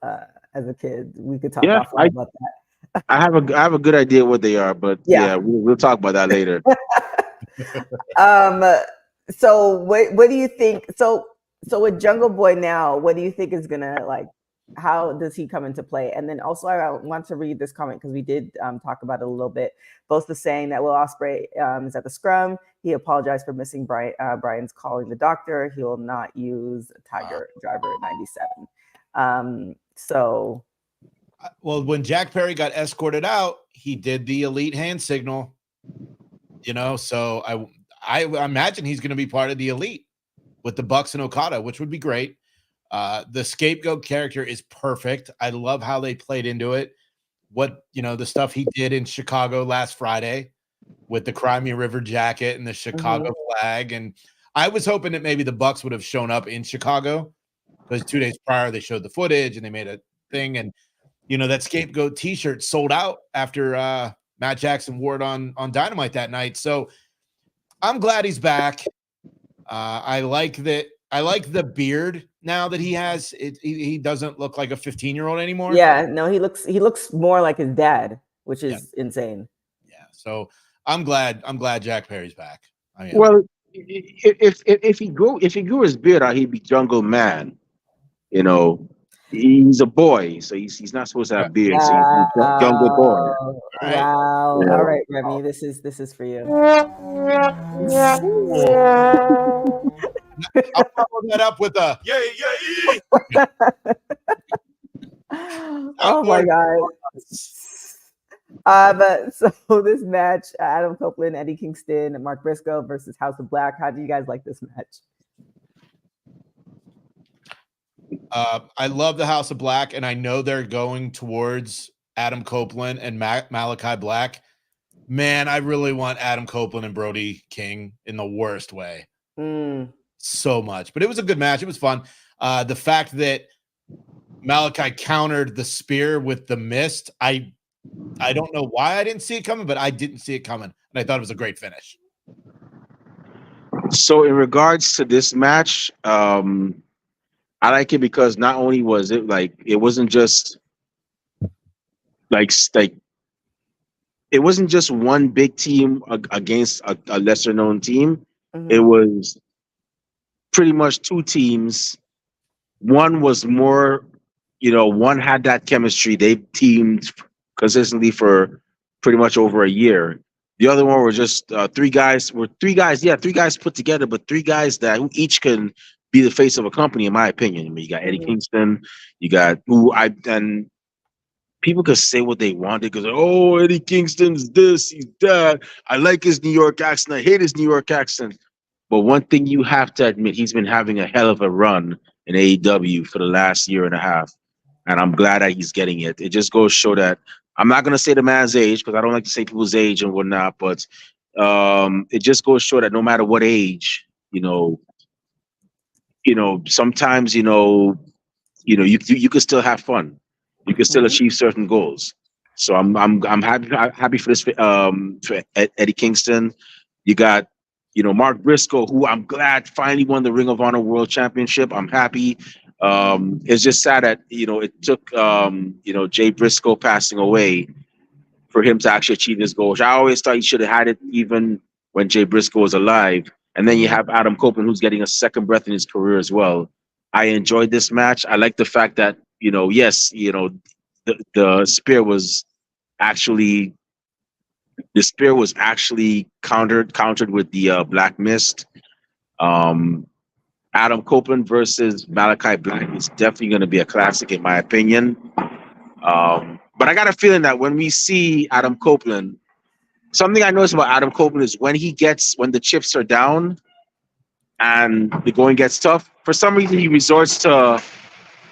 as a kid. We could talk offline about that. I have a good idea what they are, but we'll talk about that later. So what do you think? So with Jungle Boy now, what do you think is gonna how does he come into play? And then also I want to read this comment because we did talk about it a little bit. Both is saying that Will Ospreay is at the scrum. He apologized for missing Brian's calling the doctor. He will not use Tiger Driver 97. Well, when Jack Perry got escorted out, he did the elite hand signal. So I imagine he's going to be part of the elite with the Bucks and Okada, which would be great. The scapegoat character is perfect. I love how they played into it. The stuff he did in Chicago last Friday with the Crimea River jacket and the Chicago flag. And I was hoping that maybe the Bucks would have shown up in Chicago because 2 days prior they showed the footage and they made a thing. And, that scapegoat t-shirt sold out after Matt Jackson wore it on Dynamite that night. So I'm glad he's back. I like that. I like the beard now that he has. He doesn't look like a 15-year-old anymore. Yeah, no, he looks more like his dad, which is insane. Yeah, so I'm glad Jack Perry's back. Well, if he grew his beard out, he'd be Jungle Man. He's a boy, so he's not supposed to have beard. So he's a Jungle Boy. Wow. All right, Remy, this is for you. I'll follow that up with a yay. Oh my God. So this match, Adam Copeland, Eddie Kingston, and Mark Briscoe versus House of Black. How do you guys like this match? I love the House of Black, and I know they're going towards Adam Copeland and Malachi Black. Man, I really want Adam Copeland and Brody King in the worst way. So much. But it was a good match. It was fun. The fact that Malachi countered the spear with the mist, I don't know why I didn't see it coming, but I didn't see it coming. And I thought it was a great finish. So in regards to this match, I like it because not only was it like it wasn't just like it wasn't just one big team against a lesser known team. It Mhm. was pretty much two teams. One was more, one had that chemistry. They teamed consistently for pretty much over a year. The other one were just three guys put together, but three guys that who each can be the face of a company, in my opinion. I mean, you got Eddie Mhm. Kingston, you got who I and people could say what they wanted because Eddie Kingston's this, he's that. I like his New York accent, I hate his New York accent. But one thing you have to admit, he's been having a hell of a run in AEW for the last year and a half. And I'm glad that he's getting it. It just goes to show that I'm not going to say the man's age because I don't like to say people's age and whatnot, but it just goes to show that no matter what age, sometimes, you can still have fun. You can still Mhm. achieve certain goals. So I'm happy for this for Eddie Kingston. You got Mark Briscoe, who I'm glad finally won the Ring of Honor World Championship. I'm happy. It's just sad that it took Jay Briscoe passing away for him to actually achieve his goal. Which I always thought he should have had it even when Jay Briscoe was alive. And then you Mhm. have Adam Copeland, who's getting a second breath in his career as well. I enjoyed this match. I like the fact that yes, the spear was actually countered with the Black Mist. Um, Adam Copeland versus Malachi Black is definitely going to be a classic in my opinion. But I got a feeling that when we see Adam Copeland, something I noticed about Adam Copeland is when the chips are down and the going gets tough, for some reason he resorts to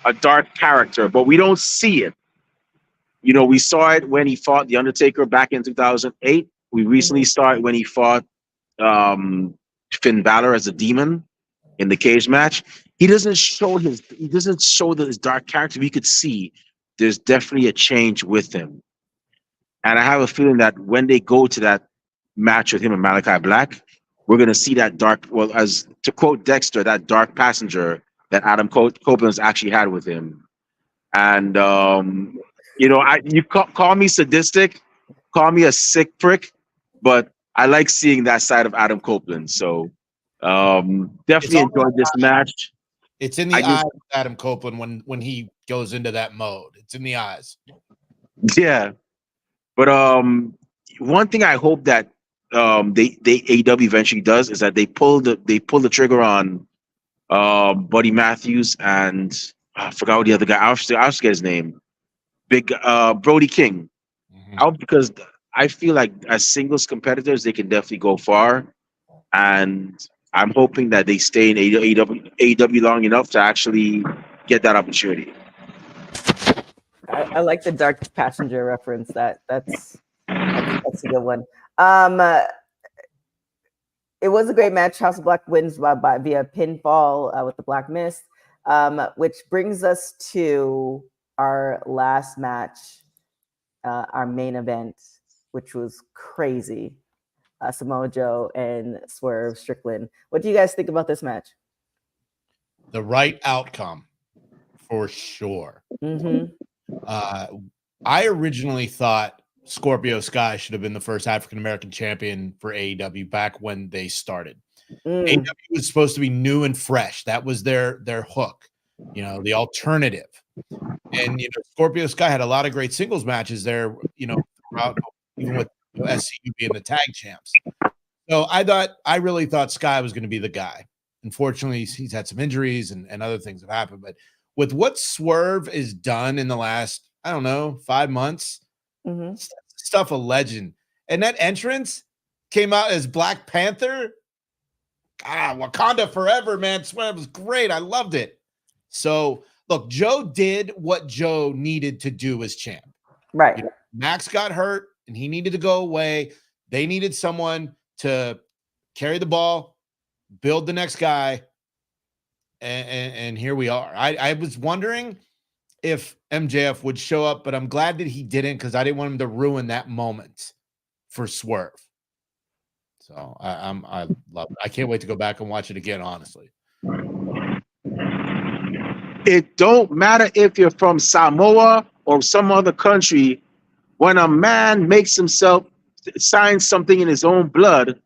a dark character, but we don't see it. We saw it when he fought The Undertaker back in 2008. We recently Mhm. saw it when he fought um, Finn Balor as a demon in the cage match. He doesn't show his dark character. We could see there's definitely a change with him. And I have a feeling that when they go to that match with him and Malachi Black, we're going to see that as to quote Dexter, that dark passenger that Adam Copeland's actually had with him. And, call me sadistic, call me a sick prick, but I like seeing that side of Adam Copeland. So It's definitely all enjoyed this match. it's in I the eyes just, of Adam Copeland when he goes into that mode. It's in the eyes. yeah. But one thing I hope that they AEW eventually does is that they pull the trigger on Buddy Matthews and I forgot what the other guy. I'll forget his name. Big Brody King. Mhm. Out because I feel like as singles competitors they can definitely go far, and I'm hoping that they stay in AEW long enough to actually get that opportunity. I like the dark passenger reference. That's a good one. Um, uh, it was a great match. House of Black wins via pinfall with the Black Mist, which brings us to our last match, our main event, which was crazy. Samoa Joe and Swerve Strickland. What do you guys think about this match? The right outcome for sure. Mm-hmm. Uh, I originally thought Scorpio Sky should have been the first African American champion for AEW back when they started. AEW was supposed to be new and fresh. That was their hook, the alternative. And Scorpio Sky had a lot of great singles matches there, throughout, even with SCU being the tag champs. So I really thought Sky was going to be the guy. Unfortunately, he's had some injuries and other things have happened. But with what Swerve is done in the last, I don't know, 5 months, Mm-hmm. stuff a legend. And that entrance came out as Black Panther. Wakanda forever, man. Swerve was great. I loved it. So look, Joe did what Joe needed to do as champ. Right. Max got hurt and he needed to go away. They needed someone to carry the ball, build the next guy, and here we are. I was wondering if MJF would show up, but I'm glad that he didn't because I didn't want him to ruin that moment for Swerve. So I love it. I can't wait to go back and watch it again, honestly. It don't matter if you're from Samoa or some other country. When a man makes himself sign something in his own blood,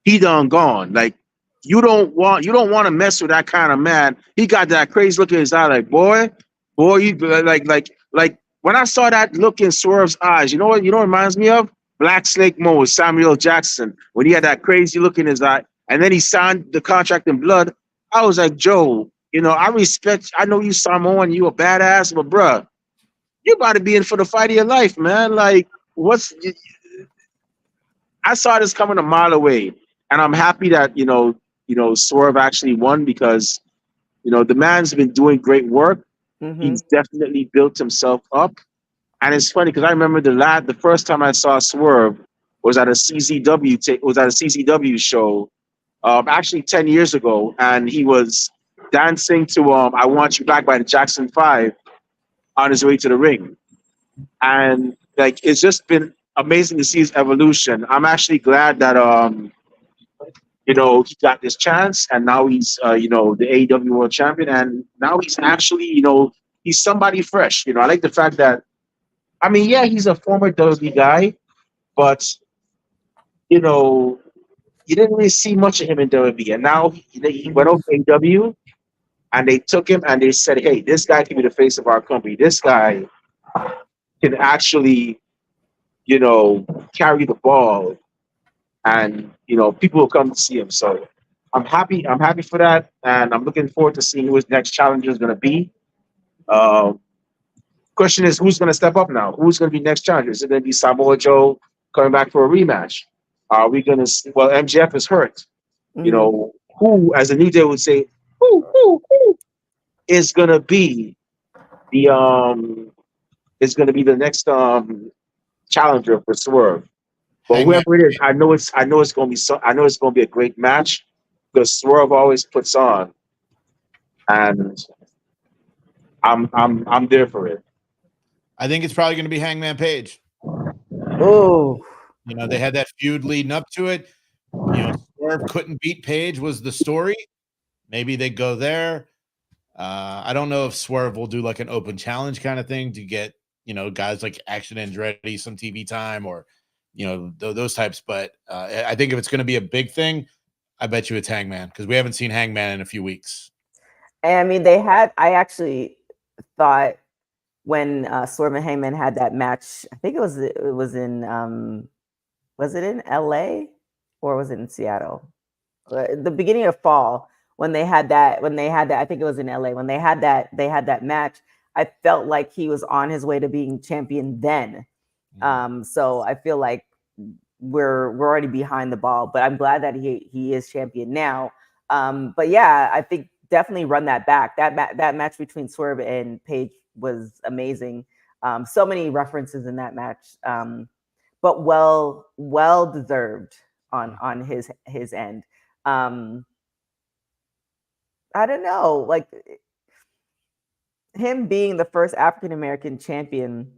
he done gone. Like you don't want to mess with that kind of man. He got that crazy look in his eye, like boy, you like when I saw that look in Swerve's eyes, you know what it reminds me of? Black Snake Moan with Samuel Jackson when he had that crazy look in his eye, and then he signed the contract in blood. I was like, Joe, I know you Samoan, you a badass, but bruh, you about to be in for the fight of your life, man. Like, I saw this coming a mile away, and I'm happy that Swerve actually won because the man's been doing great work. Mm-hmm. He's definitely built himself up, and it's funny because I remember the first time I saw Swerve was at a CZW show, actually 10 years ago, and he was dancing to "I Want You Back" by the Jackson 5 on his way to the ring, and like it's just been amazing to see his evolution. I'm actually glad that he got this chance, and now he's the AEW World Champion, and now he's actually he's somebody fresh. I like the fact that he's a former WWE guy, but you didn't really see much of him in WWE, and now he went over to AEW, and they took him and they said, hey, this guy can be the face of our company. This guy can actually carry the ball, and people will come to see him. So I'm happy for that, and I'm looking forward to seeing who his next challenger is going to be. Question is, who's going to step up now? Who's going to be next challenger? Is it going to be Samoa Joe coming back for a rematch? Are we going to see? Well, MJF is hurt. Mm-hmm. Who, as a New Day would say, who is going to be the next challenger for Swerve? But whoever it is, I know it's going to be a great match because Swerve always puts on, and I'm there for it. I think it's probably going to be Hangman Page. Oh, they had that feud leading up to it. Swerve couldn't beat Page was the story. Maybe they go there. I don't know if Swerve will do like an open challenge kind of thing to get guys like Action Andretti some TV time or those types. But I think if it's going to be a big thing, I bet you it's Hangman because we haven't seen Hangman in a few weeks. I actually thought when Swerve and Hangman had that match, I think it was in was it in LA or was it in Seattle? The beginning of fall when they had that I think it was in LA when they had that match. I felt like he was on his way to being champion then. So I feel like we're already behind the ball, but I'm glad that he is champion now. But yeah, I think definitely run that back. That match between Swerve and Page was amazing. So many references in that match, but well deserved on his end. I don't know, like him being the first African American champion,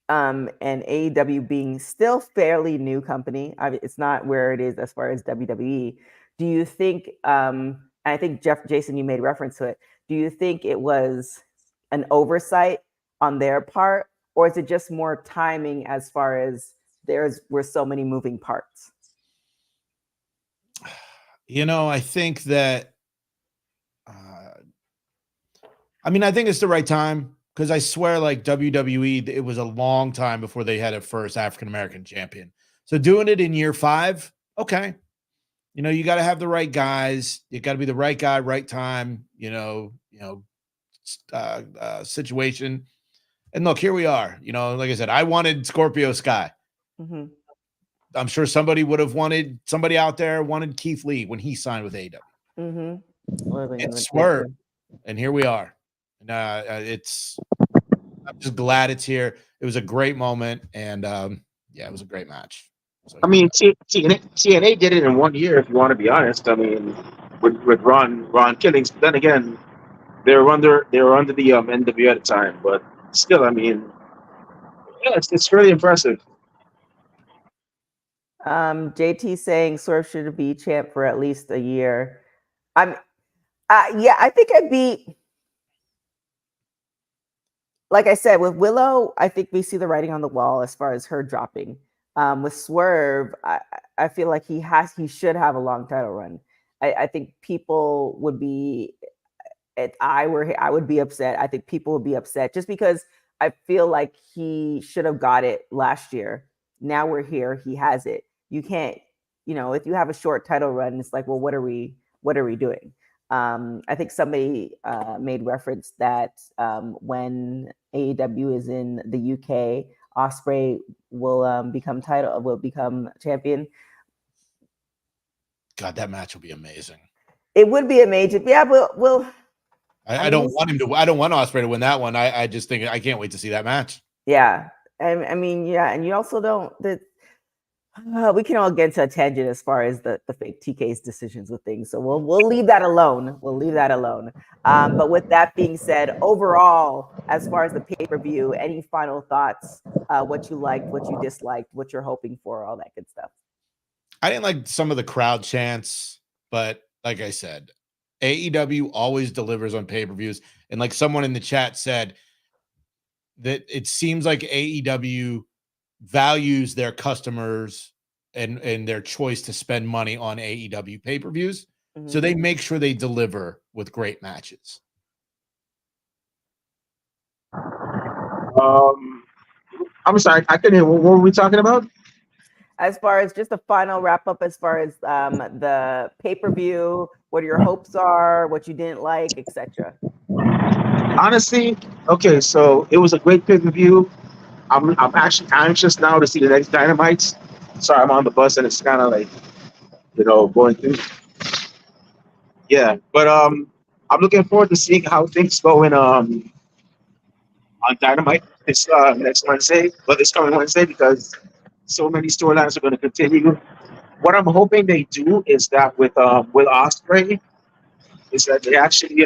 and AEW being still fairly new company. It's not where it is as far as WWE. Do you think? I think Jason, you made reference to it. Do you think it was an oversight on their part, or is it just more timing as far as were so many moving parts? I think that. I think it's the right time. Because I swear, like WWE, it was a long time before they had a first African-American champion. So doing it in year 5, okay. You got to have the right guys. You got to be the right guy, right time, situation. And look, here we are. Like I said, I wanted Scorpio Sky. Mm-hmm. I'm sure somebody out there wanted Keith Lee when he signed with AEW. Mm-hmm. It's Swerve. And here we are. I'm just glad it's here. It was a great moment, and it was a great match. So, TNA did it in 1 year. If you want to be honest, with Ron Killings. Then again, they were under the NWA at the time, but still, it's really impressive. JT saying Swerve should be champ for at least a year. Yeah, I think I'd be. Like I said, with Willow, I think we see the writing on the wall as far as her dropping. With Swerve, I feel like he should have a long title run. I think people would be, if I would be upset. I think people would be upset just because I feel like he should have got it last year. Now we're here, he has it. You can't, if you have a short title run, it's like, well, what are we doing? I think somebody made reference that when AEW is in the UK, Ospreay will become champion. God, that match will be amazing. It would be amazing. Yeah, we'll I don't want him to. I don't want Ospreay to win that one. I just think I can't wait to see that match. Yeah, I mean, yeah, and you also don't. We can all get into a tangent as far as the fake TK's decisions with things, so we'll leave that alone. We'll leave that alone. But with that being said, overall, as far as the pay-per-view, any final thoughts? What you liked, what you disliked, what you're hoping for, all that good stuff. I didn't like some of the crowd chants, but like I said, AEW always delivers on pay-per-views. And like someone in the chat said, that it seems like AEW values their customers and their choice to spend money on AEW pay-per-views. Mm-hmm. So they make sure they deliver with great matches. I'm sorry, I couldn't hear. What were we talking about? As far as just a final wrap up, as far as the pay-per-view, what your hopes are, what you didn't like, etc. Honestly, okay, so it was a great pay-per-view. I'm actually anxious now to see the next Dynamite. Sorry, I'm on the bus and it's kind of like, going through. Yeah, but I'm looking forward to seeing how things go in on Dynamite this next Wednesday, this coming Wednesday, because so many storylines are going to continue. What I'm hoping they do is that with Ospreay, is that they actually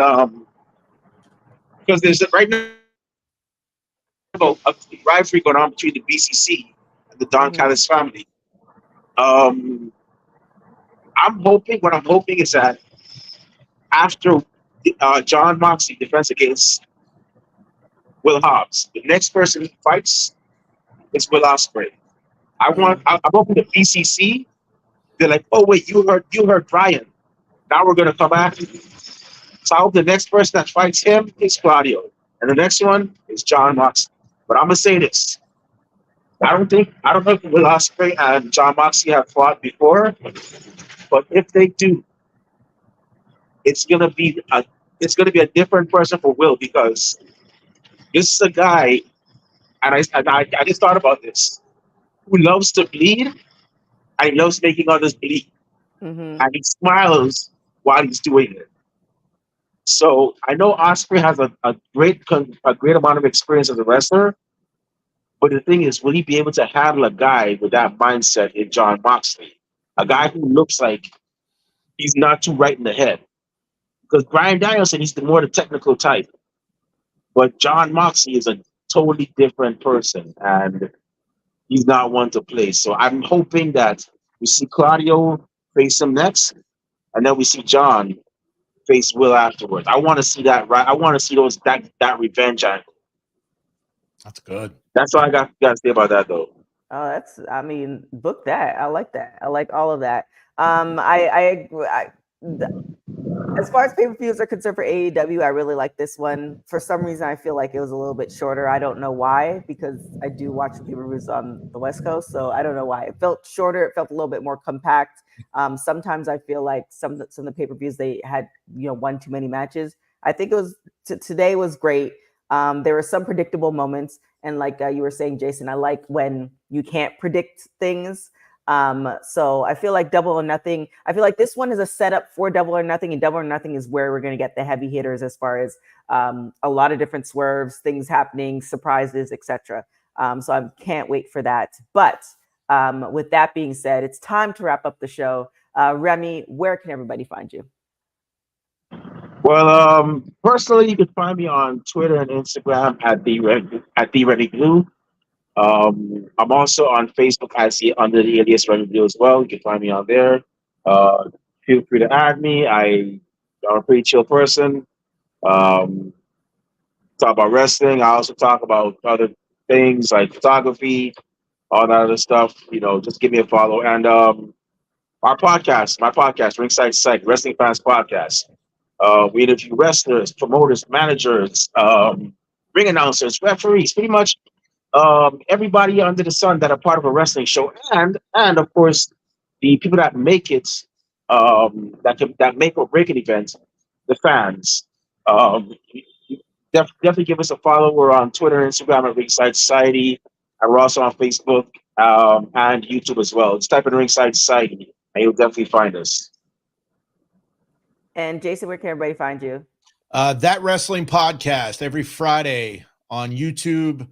because there's right now a rivalry going on between the BCC and the Don Callis family. What I'm hoping is that after John Moxley defends against Will Hobbs, the next person he fights is Will Ospreay. I'm hoping the BCC, they're like, oh wait, you heard Brian. Now we're gonna come after you. So I hope the next person that fights him is Claudio, and the next one is John Moxley. But I'm gonna say this: I don't know if Will Ospreay and John Moxley have fought before, but if they do, it's gonna be a different person for Will, because this is a guy, and I just thought about this, who loves to bleed and he loves making others bleed, and he smiles while he's doing it. So I know Ospreay has a great amount of experience as a wrestler, but the thing is, will he be able to handle a guy with that mindset in John Moxley? A guy who looks like he's not too right in the head. Because Bryan Danielson, he's the technical type. But John Moxley is a totally different person, and he's not one to play. So I'm hoping that we see Claudio face him next, and then we see John face Will afterwards. I want to see that, right? I want to see that revenge angle. That's good. That's all I got to say about that, though. Oh, book that. I like that. I like all of that. I agree. As far as pay-per-views are concerned for AEW, I really like this one. For some reason, I feel like it was a little bit shorter. I don't know why, because I do watch the pay-per-views on the West Coast, so I don't know why. It felt shorter. It felt a little bit more compact. Sometimes I feel like some of the pay-per-views, they had one too many matches. I think it was today was great. There were some predictable moments, and like you were saying, Jason, I like when you can't predict things. So I feel like Double or Nothing. I feel like this one is a setup for Double or Nothing, and Double or Nothing is where we're going to get the heavy hitters as far as a lot of different swerves, things happening, surprises, etc. So I can't wait for that. But with that being said, it's time to wrap up the show. Remy, where can everybody find you? Well, personally, you can find me on Twitter and Instagram at the Ready Glue. I'm also on Facebook under the alias Review as well. You can find me on there. Feel free to add me. I'm a pretty chill person. Um, talk about wrestling. I also talk about other things like photography, all that other stuff. Just give me a follow. And my podcast, Ringside Psych, Wrestling Fans Podcast. We interview wrestlers, promoters, managers, ring announcers, referees, pretty much everybody under the sun that are part of a wrestling show, and of course the people that make it, that make or break an event, the fans. Definitely give us a follow. We're on Twitter and Instagram at Ringside Society, and we're also on Facebook and YouTube as well. Just type in Ringside Society, and you'll definitely find us. And Jason, where can everybody find you? That Wrestling Podcast every Friday on YouTube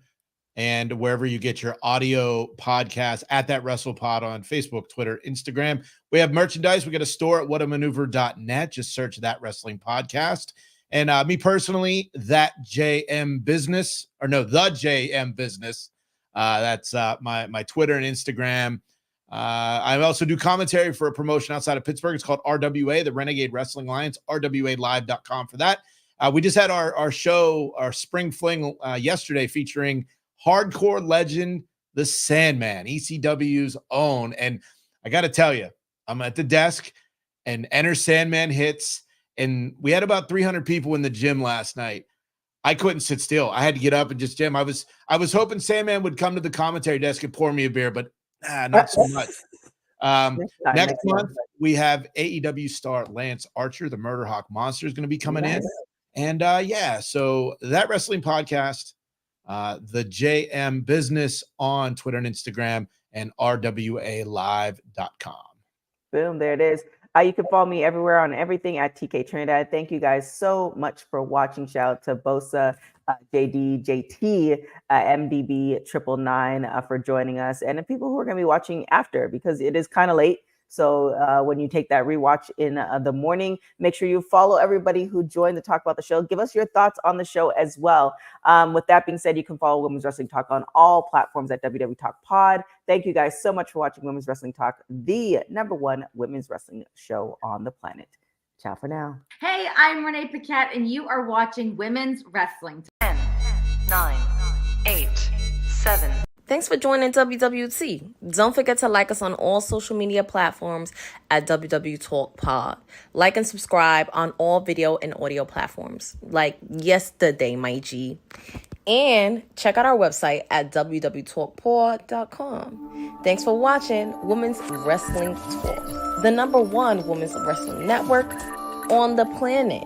and wherever you get your audio podcast, at That WrestlePod on Facebook, Twitter, Instagram. We have merchandise. We got a store at whatamaneuver.net. Just search That Wrestling Podcast. And me personally, The JM Business. That's my Twitter and Instagram. I also do commentary for a promotion outside of Pittsburgh. It's called RWA, the Renegade Wrestling Alliance, rwalive.com for that. We just had our show, our Spring Fling yesterday, featuring hardcore legend, the Sandman, ECW's own. And I got to tell you, I'm at the desk and Enter Sandman hits, and we had about 300 people in the gym last night. I couldn't sit still. I had to get up and just jam. I was hoping Sandman would come to the commentary desk and pour me a beer, but not so much. Next month, we have AEW star Lance Archer, the Murder Hawk Monster, is going to be coming in. And so That Wrestling Podcast, the JM Business on Twitter and Instagram, and rwalive.com. Boom, there it is. You can follow me everywhere on everything at TK Trinidad. Thank you guys so much for watching. Shout out to Bosa, JD, JT, MDB 999 for joining us, and the people who are going to be watching after, because it is kind of late. So when you take that rewatch in the morning, make sure you follow everybody who joined to talk about the show. Give us your thoughts on the show as well. With that being said, you can follow Women's Wrestling Talk on all platforms at www.talkpod. Thank you guys so much for watching Women's Wrestling Talk, the #1 women's wrestling show on the planet. Ciao for now. Hey, I'm Renee Paquette, and you are watching Women's Wrestling Ten, Talk. 9, 8, 7. Thanks for joining WWT. Don't forget to like us on all social media platforms at WWTalkPod. Like and subscribe on all video and audio platforms, like yesterday, my G. And check out our website at www.talkpod.com. Thanks for watching Women's Wrestling Talk, the #1 women's wrestling network on the planet.